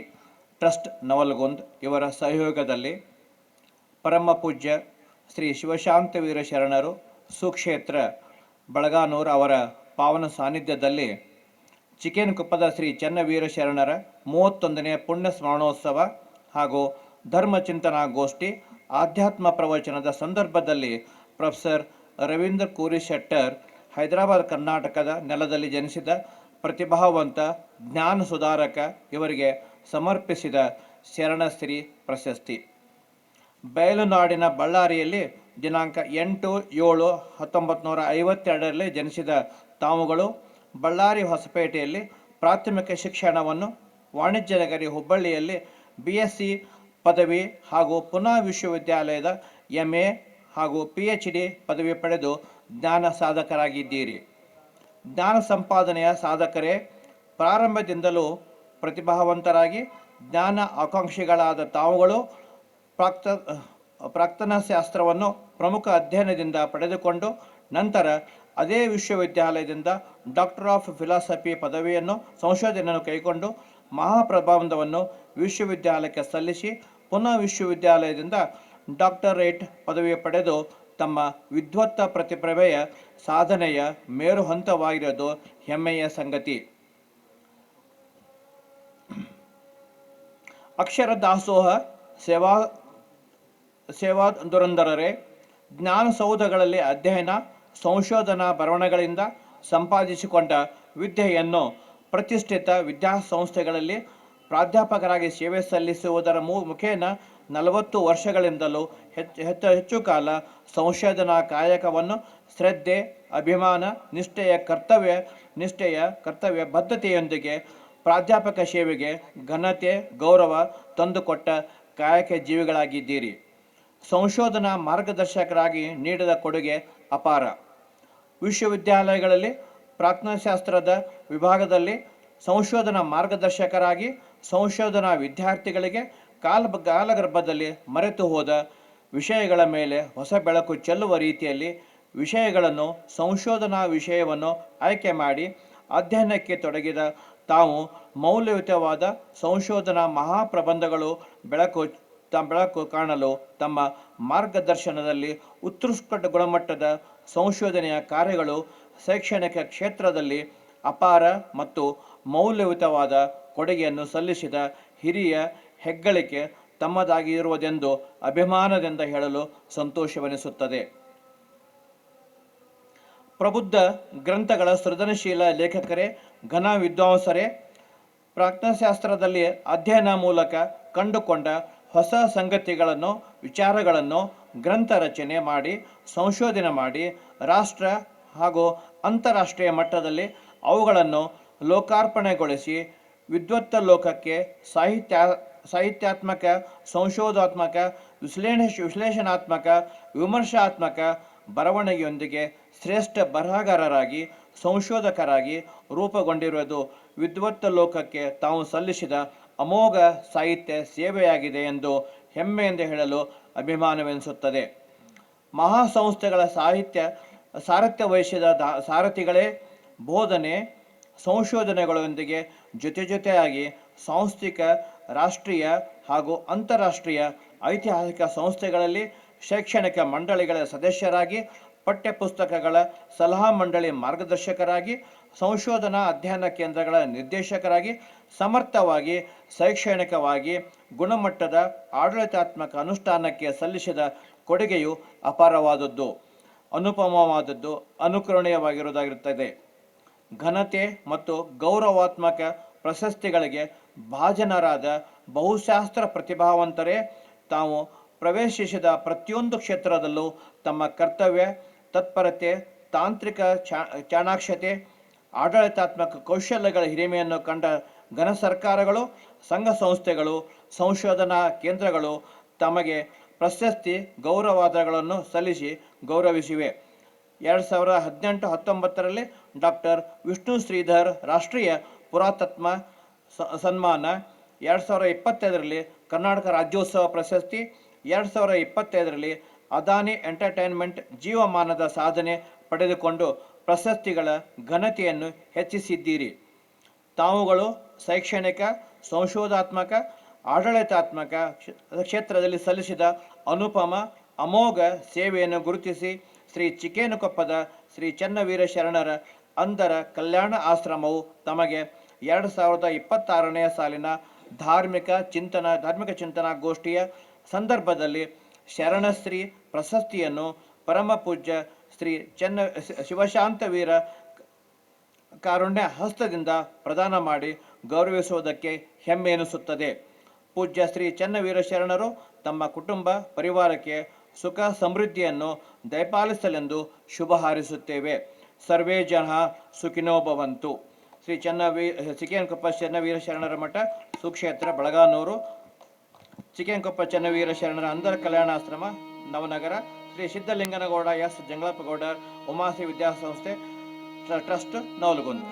ಟ್ರಸ್ಟ್ ನವಲಗುಂದ್ ಇವರ ಸಹಯೋಗದಲ್ಲಿ ಪರಮ ಪೂಜ್ಯ ಶ್ರೀ ಶಿವಶಾಂತವೀರ ಶರಣರು ಸುಕ್ಷೇತ್ರ ಬಳಗಾನೂರು ಅವರ ಪಾವನ ಸಾನ್ನಿಧ್ಯದಲ್ಲಿ ಚಿಕ್ಕೇನಕೊಪ್ಪದ ಶ್ರೀ ಚನ್ನವೀರ ಶರಣರ 31ನೇ ಪುಣ್ಯ ಸ್ಮರಣೋತ್ಸವ ಹಾಗೂ ಧರ್ಮ ಚಿಂತನಾ ಗೋಷ್ಠಿ ಆಧ್ಯಾತ್ಮ ಪ್ರವಚನದ ಸಂದರ್ಭದಲ್ಲಿ ಪ್ರೊಫೆಸರ್ ರವೀಂದ್ರ ಕೋರಿ ಶೆಟ್ಟರ್ ಹೈದರಾಬಾದ್ ಕರ್ನಾಟಕದ ನೆಲದಲ್ಲಿ ಜನಿಸಿದ ಪ್ರತಿಭಾವಂತ ಜ್ಞಾನ ಸುಧಾರಕ ಇವರಿಗೆ ಸಮರ್ಪಿಸಿದ ಶರಣಶ್ರೀ ಪ್ರಶಸ್ತಿ. ಬಯಲುನಾಡಿನ ಬಳ್ಳಾರಿಯಲ್ಲಿ ದಿನಾಂಕ 8/7/1952ರಲ್ಲಿ ಜನಿಸಿದ ತಾವುಗಳು ಬಳ್ಳಾರಿ ಹೊಸಪೇಟೆಯಲ್ಲಿ ಪ್ರಾಥಮಿಕ ಶಿಕ್ಷಣವನ್ನು, ವಾಣಿಜ್ಯ ನಗರಿ ಹುಬ್ಬಳ್ಳಿಯಲ್ಲಿ BSc ಪದವಿ ಹಾಗೂ ಪುನಾ ವಿಶ್ವವಿದ್ಯಾಲಯದ MA ಹಾಗೂ PhD ಪದವಿ ಪಡೆದು ಜ್ಞಾನ ಸಾಧಕರಾಗಿದ್ದೀರಿ. ಜ್ಞಾನ ಸಂಪಾದನೆಯ ಸಾಧಕರೇ. ಪ್ರಾರಂಭದಿಂದಲೂ ಪ್ರತಿಭಾವಂತರಾಗಿ ಜ್ಞಾನ ಆಕಾಂಕ್ಷಿಗಳಾದ ತಾವುಗಳು ಪ್ರಾಕ್ತನ ಶಾಸ್ತ್ರವನ್ನು ಪ್ರಮುಖ ಅಧ್ಯಯನದಿಂದ ಪಡೆದುಕೊಂಡು ನಂತರ ಅದೇ ವಿಶ್ವವಿದ್ಯಾಲಯದಿಂದ ಡಾಕ್ಟರ್ ಆಫ್ ಫಿಲಾಸಫಿ ಪದವಿಯನ್ನು ಸಂಶೋಧನೆಯನ್ನು ಕೈಗೊಂಡು ಮಹಾಪ್ರಬಂಧವನ್ನು ವಿಶ್ವವಿದ್ಯಾಲಯಕ್ಕೆ ಸಲ್ಲಿಸಿ ಪುನಃ ವಿಶ್ವವಿದ್ಯಾಲಯದಿಂದ ಡಾಕ್ಟರೇಟ್ ಪದವಿ ಪಡೆದು ತಮ್ಮ ವಿದ್ವತ್ತ ಪ್ರತಿಭೆಯ ಸಾಧನೆಯ ಮೇರು ಹಂತವಾಗಿರೋದು ಹೆಮ್ಮೆಯ ಸಂಗತಿ. ಅಕ್ಷರ ದಾಸೋಹ ಸೇವಾ ದುರಂಧರರೇ. ಜ್ಞಾನಸೌಧಗಳಲ್ಲಿ ಅಧ್ಯಯನ ಸಂಶೋಧನಾ ಬರವಣಿಗೆಗಳಿಂದ ಸಂಪಾದಿಸಿಕೊಂಡ ವಿದ್ಯೆಯನ್ನು ಪ್ರತಿಷ್ಠಿತ ವಿದ್ಯಾಸಂಸ್ಥೆಗಳಲ್ಲಿ ಪ್ರಾಧ್ಯಾಪಕರಾಗಿ ಸೇವೆ ಸಲ್ಲಿಸುವುದರ ಮುಖೇನ 40 ವರ್ಷಗಳಿಂದಲೂ ಹೆಚ್ಚು ಕಾಲ ಸಂಶೋಧನಾ ಕಾಯಕವನ್ನು ಶ್ರದ್ಧೆ, ಅಭಿಮಾನ, ಕರ್ತವ್ಯ ಬದ್ಧತೆಯೊಂದಿಗೆ ಪ್ರಾಧ್ಯಾಪಕ ಸೇವೆಗೆ ಘನತೆ, ಗೌರವ ತಂದುಕೊಟ್ಟ ಕಾಯಕ ಜೀವಿಗಳಾಗಿದ್ದೀರಿ. ಸಂಶೋಧನಾ ಮಾರ್ಗದರ್ಶಕರಾಗಿ ನೀಡಿದ ಕೊಡುಗೆ ಅಪಾರ. ವಿಶ್ವವಿದ್ಯಾಲಯಗಳಲ್ಲಿ ಪ್ರಾಜ್ಞಾಶಾಸ್ತ್ರದ ವಿಭಾಗದಲ್ಲಿ ಸಂಶೋಧನಾ ಮಾರ್ಗದರ್ಶಕರಾಗಿ ಸಂಶೋಧನಾ ವಿದ್ಯಾರ್ಥಿಗಳಿಗೆ ಕಾಲಗರ್ಭದಲ್ಲಿ ಮರೆತು ಹೋದ ವಿಷಯಗಳ ಮೇಲೆ ಹೊಸ ಬೆಳಕು ಚೆಲ್ಲುವ ರೀತಿಯಲ್ಲಿ ವಿಷಯಗಳನ್ನು, ಸಂಶೋಧನಾ ವಿಷಯವನ್ನು ಆಯ್ಕೆ ಮಾಡಿ ಅಧ್ಯಯನಕ್ಕೆ ತೊಡಗಿದ ತಾವು ಮೌಲ್ಯಯುತವಾದ ಸಂಶೋಧನಾ ಮಹಾಪ್ರಬಂಧಗಳು ಬೆಳಕು ಕಾಣಲು ತಮ್ಮ ಮಾರ್ಗದರ್ಶನದಲ್ಲಿ ಉತ್ಕೃಷ್ಟ ಗುಣಮಟ್ಟದ ಸಂಶೋಧನೆಯ ಕಾರ್ಯಗಳು ಶೈಕ್ಷಣಿಕ ಕ್ಷೇತ್ರದಲ್ಲಿ ಅಪಾರ ಮತ್ತು ಮೌಲ್ಯಯುತವಾದ ಕೊಡುಗೆಯನ್ನು ಸಲ್ಲಿಸಿದ ಹಿರಿಯ ಹೆಗ್ಗಳಿಕೆ ತಮ್ಮದಾಗಿರುವುದೆಂದು ಅಭಿಮಾನದಿಂದ ಹೇಳಲು ಸಂತೋಷವೆನಿಸುತ್ತದೆ. ಪ್ರಬುದ್ಧ ಗ್ರಂಥಗಳ ಸೃಜನಶೀಲ ಲೇಖಕರೇ, ಘನ ವಿದ್ವಾಂಸರೇ, ಪ್ರಾಜ್ಞಾಶಾಸ್ತ್ರದಲ್ಲಿ ಅಧ್ಯಯನ ಮೂಲಕ ಕಂಡುಕೊಂಡ ಹೊಸ ಸಂಗತಿಗಳನ್ನು, ವಿಚಾರಗಳನ್ನು ಗ್ರಂಥ ರಚನೆ ಮಾಡಿ ಸಂಶೋಧನೆ ಮಾಡಿ ರಾಷ್ಟ್ರ ಹಾಗೂ ಅಂತಾರಾಷ್ಟ್ರೀಯ ಮಟ್ಟದಲ್ಲಿ ಅವುಗಳನ್ನು ಲೋಕಾರ್ಪಣೆಗೊಳಿಸಿ ವಿದ್ವತ್ತ ಲೋಕಕ್ಕೆ ಸಾಹಿತ್ಯಾತ್ಮಕ, ಸಂಶೋಧಾತ್ಮಕ, ವಿಶ್ಲೇಷಣಾತ್ಮಕ, ವಿಮರ್ಶಾತ್ಮಕ ಬರವಣಿಗೆಯೊಂದಿಗೆ ಶ್ರೇಷ್ಠ ಬರಹಗಾರರಾಗಿ, ಸಂಶೋಧಕರಾಗಿ ರೂಪುಗೊಂಡಿರುವುದು ವಿದ್ವತ್ ಲೋಕಕ್ಕೆ ತಾವು ಸಲ್ಲಿಸಿದ ಅಮೋಘ ಸಾಹಿತ್ಯ ಸೇವೆಯಾಗಿದೆ ಎಂದು ಹೆಮ್ಮೆಯಿಂದ ಹೇಳಲು ಅಭಿಮಾನವೆನಿಸುತ್ತದೆ. ಮಹಾಸಂಸ್ಥೆಗಳ ಸಾರಥ್ಯ ವಹಿಸಿದ ಸಾರಥಿಗಳೇ ಬೋಧನೆ, ಸಂಶೋಧನೆಗಳೊಂದಿಗೆ ಜೊತೆಯಾಗಿ ಸಾಂಸ್ಥಿಕ, ರಾಷ್ಟ್ರೀಯ ಹಾಗೂ ಅಂತಾರಾಷ್ಟ್ರೀಯ ಐತಿಹಾಸಿಕ ಸಂಸ್ಥೆಗಳಲ್ಲಿ ಶೈಕ್ಷಣಿಕ ಮಂಡಳಿಗಳ ಸದಸ್ಯರಾಗಿ, ಪಠ್ಯಪುಸ್ತಕಗಳ ಸಲಹಾ ಮಂಡಳಿ ಮಾರ್ಗದರ್ಶಕರಾಗಿ, ಸಂಶೋಧನಾ ಅಧ್ಯಯನ ಕೇಂದ್ರಗಳ ನಿರ್ದೇಶಕರಾಗಿ ಸಮರ್ಥವಾಗಿ ಶೈಕ್ಷಣಿಕವಾಗಿ ಗುಣಮಟ್ಟದ ಆಡಳಿತಾತ್ಮಕ ಅನುಷ್ಠಾನಕ್ಕೆ ಸಲ್ಲಿಸಿದ ಕೊಡುಗೆಯು ಅಪಾರವಾದದ್ದು, ಅನುಪಮವಾದದ್ದು, ಅನುಕರಣೀಯವಾಗಿರುವುದಾಗಿರುತ್ತದೆ. ಘನತೆ ಮತ್ತು ಗೌರವಾತ್ಮಕ ಪ್ರಶಸ್ತಿಗಳಿಗೆ ಭಾಜನರಾದ ಬಹುಶಾಸ್ತ್ರ ಪ್ರತಿಭಾವಂತರೇ ತಾವು ಪ್ರವೇಶಿಸಿದ ಪ್ರತಿಯೊಂದು ಕ್ಷೇತ್ರದಲ್ಲೂ ತಮ್ಮ ಕರ್ತವ್ಯ ತತ್ಪರತೆ, ತಾಂತ್ರಿಕ ಚಾಣಾಕ್ಷತೆ, ಆಡಳಿತಾತ್ಮಕ ಕೌಶಲ್ಯಗಳ ಹಿರಿಮೆಯನ್ನು ಕಂಡ ಘನ ಸರ್ಕಾರಗಳು, ಸಂಘ ಸಂಸ್ಥೆಗಳು, ಸಂಶೋಧನಾ ಕೇಂದ್ರಗಳು ತಮಗೆ ಪ್ರಶಸ್ತಿ ಗೌರವಾದಗಳನ್ನು ಸಲ್ಲಿಸಿ ಗೌರವಿಸಿವೆ. 2018-19ರಲ್ಲಿ ಡಾಕ್ಟರ್ ವಿಷ್ಣು ಶ್ರೀಧರ್ ರಾಷ್ಟ್ರೀಯ ಪುರಾತತ್ವ ಸನ್ಮಾನ, 2025ರಲ್ಲಿ ಕರ್ನಾಟಕ ರಾಜ್ಯೋತ್ಸವ ಪ್ರಶಸ್ತಿ, 2025ರಲ್ಲಿ ಅದಾನಿ ಎಂಟರ್ಟೈನ್ಮೆಂಟ್ ಜೀವಮಾನದ ಸಾಧನೆ ಪಡೆದುಕೊಂಡು ಪ್ರಶಸ್ತಿಗಳ ಘನತೆಯನ್ನು ಹೆಚ್ಚಿಸಿದ್ದೀರಿ. ತಾವುಗಳು ಶೈಕ್ಷಣಿಕ, ಸಂಶೋಧಾತ್ಮಕ, ಆಡಳಿತಾತ್ಮಕ ಕ್ಷೇತ್ರದಲ್ಲಿ ಸಲ್ಲಿಸಿದ ಅನುಪಮ ಅಮೋಘ ಸೇವೆಯನ್ನು ಗುರುತಿಸಿ ಶ್ರೀ ಚಿಕ್ಕೇನಕೊಪ್ಪದ ಶ್ರೀ ಚನ್ನವೀರ ಶರಣರ ಅಂಧರ ಕಲ್ಯಾಣ ಆಶ್ರಮವು ತಮಗೆ 2026ನೇ ಸಾಲಿನ ಧಾರ್ಮಿಕ ಚಿಂತನಾ ಗೋಷ್ಠಿಯ ಸಂದರ್ಭದಲ್ಲಿ ಶರಣಶ್ರೀ ಪ್ರಶಸ್ತಿಯನ್ನು ಪರಮ ಪೂಜ್ಯ ಶ್ರೀ ಶಿವಶಾಂತವೀರ ಕಾರುಣ್ಯ ಹಸ್ತದಿಂದ ಪ್ರದಾನ ಮಾಡಿ ಗೌರವಿಸುವುದಕ್ಕೆ ಹೆಮ್ಮೆ ಎನಿಸುತ್ತದೆ. ಪೂಜ್ಯ ಶ್ರೀ ಚನ್ನವೀರ ಶರಣರು ತಮ್ಮ ಕುಟುಂಬ ಪರಿವಾರಕ್ಕೆ ಸುಖ ಸಮೃದ್ಧಿಯನ್ನು ದಯಪಾಲಿಸಲೆಂದು ಶುಭ ಹಾರೈಸುತ್ತೇವೆ. ಸರ್ವೇ ಜನ ಸುಖಿನೋ ಭವಂತು. ಶ್ರೀ ಚಿಕ್ಕೇನಕೊಪ್ಪ ಚನ್ನವೀರ ಶರಣರ ಮಠ, ಸುಕ್ಷೇತ್ರ, ಬೆಳಗಾನೂರು. ಚಿಕ್ಕೇನಕೊಪ್ಪ ಚನ್ನವೀರ ಶರಣರ ಅಂಧರ ಕಲ್ಯಾಣಾಶ್ರಮ, ನವನಗರ. ಶ್ರೀ ಸಿದ್ಧಲಿಂಗನಗೌಡ ಎಸ್ ಜಂಗಳಪ್ಪಗೌಡ ಉಮಾಶ್ರೀ ವಿದ್ಯಾಸಂಸ್ಥೆ ಟ್ರಸ್ಟ್, ನವಲಗುಂದ.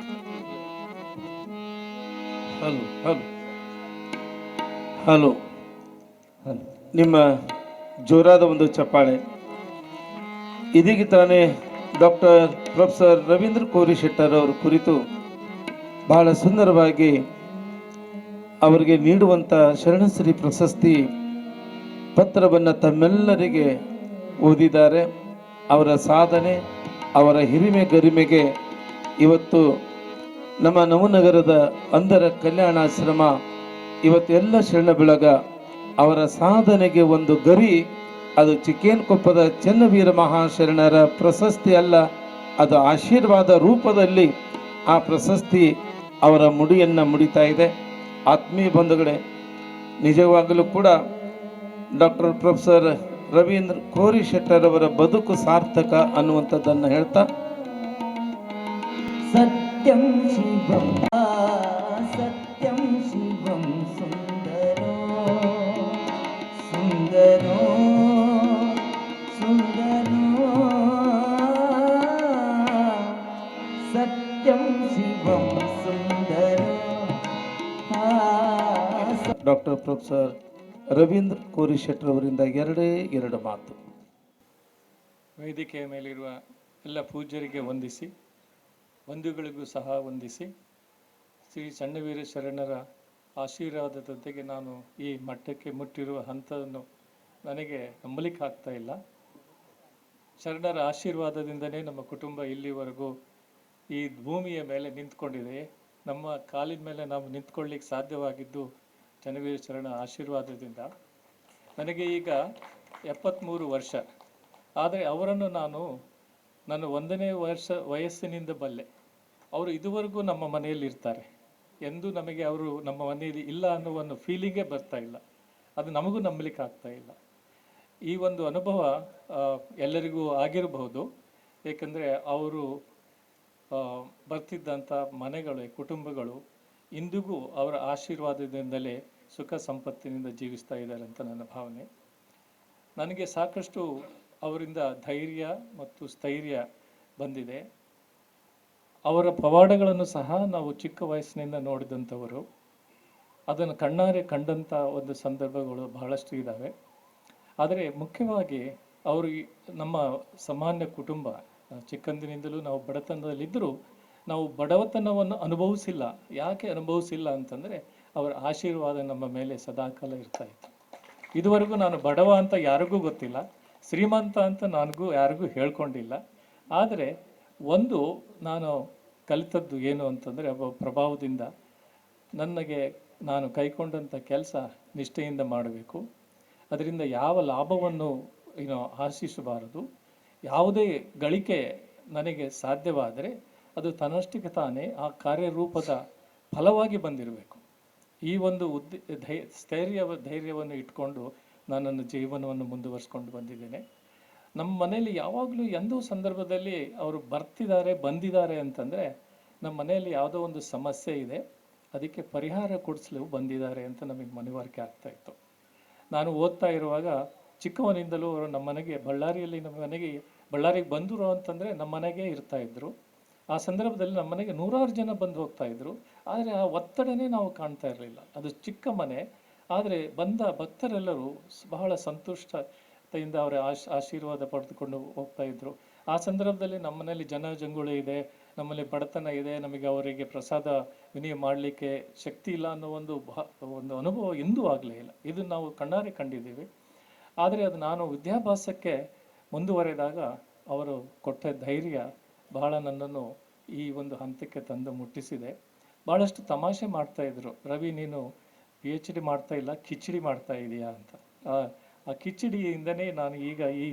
ಹಲೋ, ನಿಮ್ಮ ಜೋರಾದ ಒಂದು ಚಪ್ಪಾಳೆ. ಇದೀಗ ತಾನೇ ಡಾಕ್ಟರ್ ಪ್ರೊಫೆಸರ್ ರವೀಂದ್ರ ಕೋರಿಶೆಟ್ಟರ್ ಅವರ ಕುರಿತು ಬಹಳ ಸುಂದರವಾಗಿ ಅವರಿಗೆ ನೀಡುವಂಥ ಶರಣಶ್ರೀ ಪ್ರಶಸ್ತಿ ಪತ್ರವನ್ನು ತಮ್ಮೆಲ್ಲರಿಗೆ ಓದಿದ್ದಾರೆ. ಅವರ ಸಾಧನೆ, ಅವರ ಹಿರಿಮೆ ಗರಿಮೆಗೆ ಇವತ್ತು ನಮ್ಮ ನವನಗರದ ಅಂಧರ ಕಲ್ಯಾಣಾಶ್ರಮ, ಇವತ್ತು ಎಲ್ಲ ಶರಣ ಬೆಳಗ ಅವರ ಸಾಧನೆಗೆ ಒಂದು ಗರಿ. ಅದು ಚಿಕ್ಕೇನಕೊಪ್ಪದ ಚನ್ನವೀರ ಮಹಾಶರಣರ ಪ್ರಶಸ್ತಿ ಅಲ್ಲ, ಅದು ಆಶೀರ್ವಾದ ರೂಪದಲ್ಲಿ ಆ ಪ್ರಶಸ್ತಿ ಅವರ ಮುಡಿಯನ್ನು ಮುಡಿತಾ ಇದೆ. ಆತ್ಮೀಯ ಬಂಧುಗಳೇ, ನಿಜವಾಗಲೂ ಕೂಡ ಡಾಕ್ಟರ್ ಪ್ರೊಫೆಸರ್ ರವೀಂದ್ರ ಕೋರಿಶೆಟ್ಟರ್ ಅವರ ಬದುಕು ಸಾರ್ಥಕ ಅನ್ನುವಂಥದ್ದನ್ನು ಹೇಳ್ತಾ, ಸತ್ಯಂ ಶಿವಂ ಸತ್ಯಂ ಶಿವಂ ಸುಂದರೋ ಸುಂದರೋ ಸುಂದರೋ ಸತ್ಯಂ ಶಿವಂ ಸುಂದರೋ. ಡಾಕ್ಟರ್ ಪ್ರೊಫೆಸರ್ ರವೀಂದ್ರ ಕೋರಿಶೆಟ್ಟರ್ ಅವರಿಂದ ಎರಡು ಮಾತು. ವೇದಿಕೆಯ ಮೇಲಿರುವ ಎಲ್ಲ ಪೂಜ್ಯರಿಗೆ ವಂದಿಸಿ, ಬಂಧುಗಳಿಗೂ ಸಹ ವಂದಿಸಿ, ಶ್ರೀ ಚನ್ನವೀರ ಶರಣರ ಆಶೀರ್ವಾದದೊಂದಿಗೆ ನಾನು ಈ ಮಟ್ಟಕ್ಕೆ ಮುಟ್ಟಿರುವ ಹಂತವನ್ನು ನನಗೆ ನಂಬಲಿಕ್ಕೆ ಆಗ್ತಾ ಇಲ್ಲ. ಶರಣರ ಆಶೀರ್ವಾದದಿಂದಲೇ ನಮ್ಮ ಕುಟುಂಬ ಇಲ್ಲಿವರೆಗೂ ಈ ಭೂಮಿಯ ಮೇಲೆ ನಿಂತ್ಕೊಂಡಿದೆ. ನಮ್ಮ ಕಾಲಿನ ಮೇಲೆ ನಾವು ನಿಂತ್ಕೊಳ್ಳಿಕ್ಕೆ ಸಾಧ್ಯವಾಗಿದ್ದು ಚನ್ನವೀರ ಶರಣರ ಆಶೀರ್ವಾದದಿಂದ. ನನಗೆ ಈಗ 73 ವರ್ಷ. ಆದರೆ ಅವರನ್ನು ನಾನು ನನ್ನ 1ನೇ ವಯಸ್ಸಿನಿಂದ ಬಲ್ಲೆ. ಅವರು ಇದುವರೆಗೂ ನಮ್ಮ ಮನೆಯಲ್ಲಿ ಇರ್ತಾರೆ. ಎಂದು ನಮಗೆ ಅವರು ನಮ್ಮ ಮನೆಯಲ್ಲಿ ಇಲ್ಲ ಅನ್ನೋ ಒಂದು ಫೀಲಿಂಗೇ ಬರ್ತಾ ಇಲ್ಲ. ಅದು ನಮಗೂ ನಂಬಲಿಕ್ಕೆ ಆಗ್ತಾ ಇಲ್ಲ. ಈ ಒಂದು ಅನುಭವ ಎಲ್ಲರಿಗೂ ಆಗಿರಬಹುದು. ಏಕೆಂದರೆ ಅವರು ಬರ್ತಿದ್ದಂಥ ಮನೆಗಳು, ಕುಟುಂಬಗಳು ಇಂದಿಗೂ ಅವರ ಆಶೀರ್ವಾದದಿಂದಲೇ ಸುಖ ಸಂಪತ್ತಿನಿಂದ ಜೀವಿಸ್ತಾ ಇದ್ದಾರೆ ಅಂತ ನನ್ನ ಭಾವನೆ. ನನಗೆ ಸಾಕಷ್ಟು ಅವರಿಂದ ಧೈರ್ಯ ಮತ್ತು ಸ್ಥೈರ್ಯ ಬಂದಿದೆ. ಅವರ ಪವಾಡಗಳನ್ನು ಸಹ ನಾವು ಚಿಕ್ಕ ವಯಸ್ಸಿನಿಂದ ನೋಡಿದಂಥವರು. ಅದನ್ನು ಕಣ್ಣಾರೆ ಕಂಡಂಥ ಒಂದು ಸಂದರ್ಭಗಳು ಬಹಳಷ್ಟು ಇದ್ದಾವೆ. ಆದರೆ ಮುಖ್ಯವಾಗಿ ಅವರು ನಮ್ಮ ಸಾಮಾನ್ಯ ಕುಟುಂಬ, ಚಿಕ್ಕಂದಿನಿಂದಲೂ ನಾವು ಬಡತನದಲ್ಲಿದ್ದರೂ ನಾವು ಬಡವತನವನ್ನು ಅನುಭವಿಸಿಲ್ಲ. ಯಾಕೆ ಅನುಭವಿಸಿಲ್ಲ ಅಂತಂದರೆ ಅವರ ಆಶೀರ್ವಾದ ನಮ್ಮ ಮೇಲೆ ಸದಾಕಾಲ ಇರ್ತಾ ಇತ್ತು. ಇದುವರೆಗೂ ನಾನು ಬಡವ ಅಂತ ಯಾರಿಗೂ ಗೊತ್ತಿಲ್ಲ, ಶ್ರೀಮಂತ ಅಂತ ನನಗೂ ಯಾರಿಗೂ ಹೇಳ್ಕೊಂಡಿಲ್ಲ. ಆದರೆ ಒಂದು ನಾನು ಕಲಿತದ್ದು ಏನು ಅಂತಂದರೆ ಒಬ್ಬ ಪ್ರಭಾವದಿಂದ ನನಗೆ ನಾನು ಕೈಕೊಂಡಂಥ ಕೆಲಸ ನಿಷ್ಠೆಯಿಂದ ಮಾಡಬೇಕು. ಅದರಿಂದ ಯಾವ ಲಾಭವನ್ನು ಆಶಿಸಬಾರದು. ಯಾವುದೇ ಗಳಿಕೆ ನನಗೆ ಸಾಧ್ಯವಾದರೆ ಅದು ತನ್ನಷ್ಟಕ್ಕೆ ತಾನೇ ಆ ಕಾರ್ಯರೂಪದ ಫಲವಾಗಿ ಬಂದಿರಬೇಕು. ಈ ಒಂದು ಧೈರ್ಯವನ್ನು ಇಟ್ಕೊಂಡು ನಾನು ನನ್ನ ಜೀವನವನ್ನು ಮುಂದುವರಿಸ್ಕೊಂಡು ಬಂದಿದ್ದೇನೆ. ನಮ್ಮ ಮನೆಯಲ್ಲಿ ಯಾವಾಗಲೂ ಎಂದೂ ಸಂದರ್ಭದಲ್ಲಿ ಅವರು ಬಂದಿದ್ದಾರೆ ಅಂತಂದರೆ ನಮ್ಮ ಮನೆಯಲ್ಲಿ ಯಾವುದೋ ಒಂದು ಸಮಸ್ಯೆ ಇದೆ, ಅದಕ್ಕೆ ಪರಿಹಾರ ಕೊಡಿಸಲು ಬಂದಿದ್ದಾರೆ ಅಂತ ನಮಗೆ ಮನವರಿಕೆ ಆಗ್ತಾಯಿತ್ತು. ನಾನು ಓದ್ತಾ ಇರುವಾಗ ಚಿಕ್ಕವನಿಂದಲೂ ಅವರು ನಮ್ಮ ಮನೆಗೆ ಬಳ್ಳಾರಿಗೆ ಬಂದರು ಅಂತಂದರೆ ನಮ್ಮ ಮನೆಗೆ ಇರ್ತಾಯಿದ್ರು. ಆ ಸಂದರ್ಭದಲ್ಲಿ ನಮ್ಮ ಮನೆಗೆ 100 ಜನ ಬಂದು ಹೋಗ್ತಾಯಿದ್ರು. ಆದರೆ ಆ ಒತ್ತಡನೇ ನಾವು ಕಾಣ್ತಾ ಇರಲಿಲ್ಲ. ಅದು ಚಿಕ್ಕ ಮನೆ, ಆದರೆ ಬಂದ ಭಕ್ತರೆಲ್ಲರೂ ಬಹಳ ಸಂತುಷ್ಟತೆಯಿಂದ ಅವರ ಆಶೀರ್ವಾದ ಪಡೆದುಕೊಂಡು ಹೋಗ್ತಾಯಿದ್ರು. ಆ ಸಂದರ್ಭದಲ್ಲಿ ನಮ್ಮ ಮನೇಲಿ ಜಂಗುಳಿ ಇದೆ, ನಮ್ಮಲ್ಲಿ ಬಡತನ ಇದೆ, ನಮಗೆ ಅವರಿಗೆ ಪ್ರಸಾದ ವಿನಿಯೋಗ ಮಾಡಲಿಕ್ಕೆ ಶಕ್ತಿ ಇಲ್ಲ ಅನ್ನೋ ಒಂದು ಅನುಭವ ಎಂದೂ ಆಗಲೇ ಇಲ್ಲ. ಇದು ನಾವು ಕಣ್ಣಾರೆ ಕಂಡಿದ್ದೀವಿ. ಆದರೆ ಅದು ನಾನು ವಿದ್ಯಾಭ್ಯಾಸಕ್ಕೆ ಮುಂದುವರೆದಾಗ ಅವರು ಕೊಟ್ಟ ಧೈರ್ಯ ಬಹಳ ನನ್ನನ್ನು ಈ ಒಂದು ಹಂತಕ್ಕೆ ತಂದು ಮುಟ್ಟಿಸಿದೆ. ಭಾಳಷ್ಟು ತಮಾಷೆ ಮಾಡ್ತಾಯಿದ್ರು, ರವಿ ನೀನು PhD ಮಾಡ್ತಾ ಇಲ್ಲ, ಕಿಚಡಿ ಮಾಡ್ತಾ ಇದೆಯಾ ಅಂತ. ಆ ಕಿಚಡಿಯಿಂದನೇ ನಾನು ಈಗ ಈ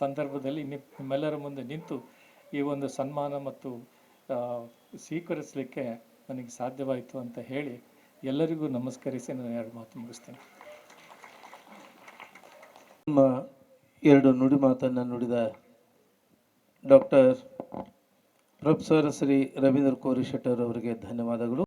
ಸಂದರ್ಭದಲ್ಲಿ ನಿಮ್ಮೆಲ್ಲರ ಮುಂದೆ ನಿಂತು ಈ ಒಂದು ಸನ್ಮಾನ ಮತ್ತು ಸ್ವೀಕರಿಸಲಿಕ್ಕೆ ನನಗೆ ಸಾಧ್ಯವಾಯಿತು ಅಂತ ಹೇಳಿ ಎಲ್ಲರಿಗೂ ನಮಸ್ಕರಿಸಿ ನಾನು 2 ಮಾತು ಮುಗಿಸ್ತೇನೆ. ನಮ್ಮ 2 ನುಡಿ ಮಾತನ್ನು ನುಡಿದ ಡಾಕ್ಟರ್ ಪ್ರೊಫೆಸರ್ ಶ್ರೀ ರವೀಂದ್ರ ಕೋರಿ ಶೆಟ್ಟರ್ ಅವರಿಗೆ ಧನ್ಯವಾದಗಳು.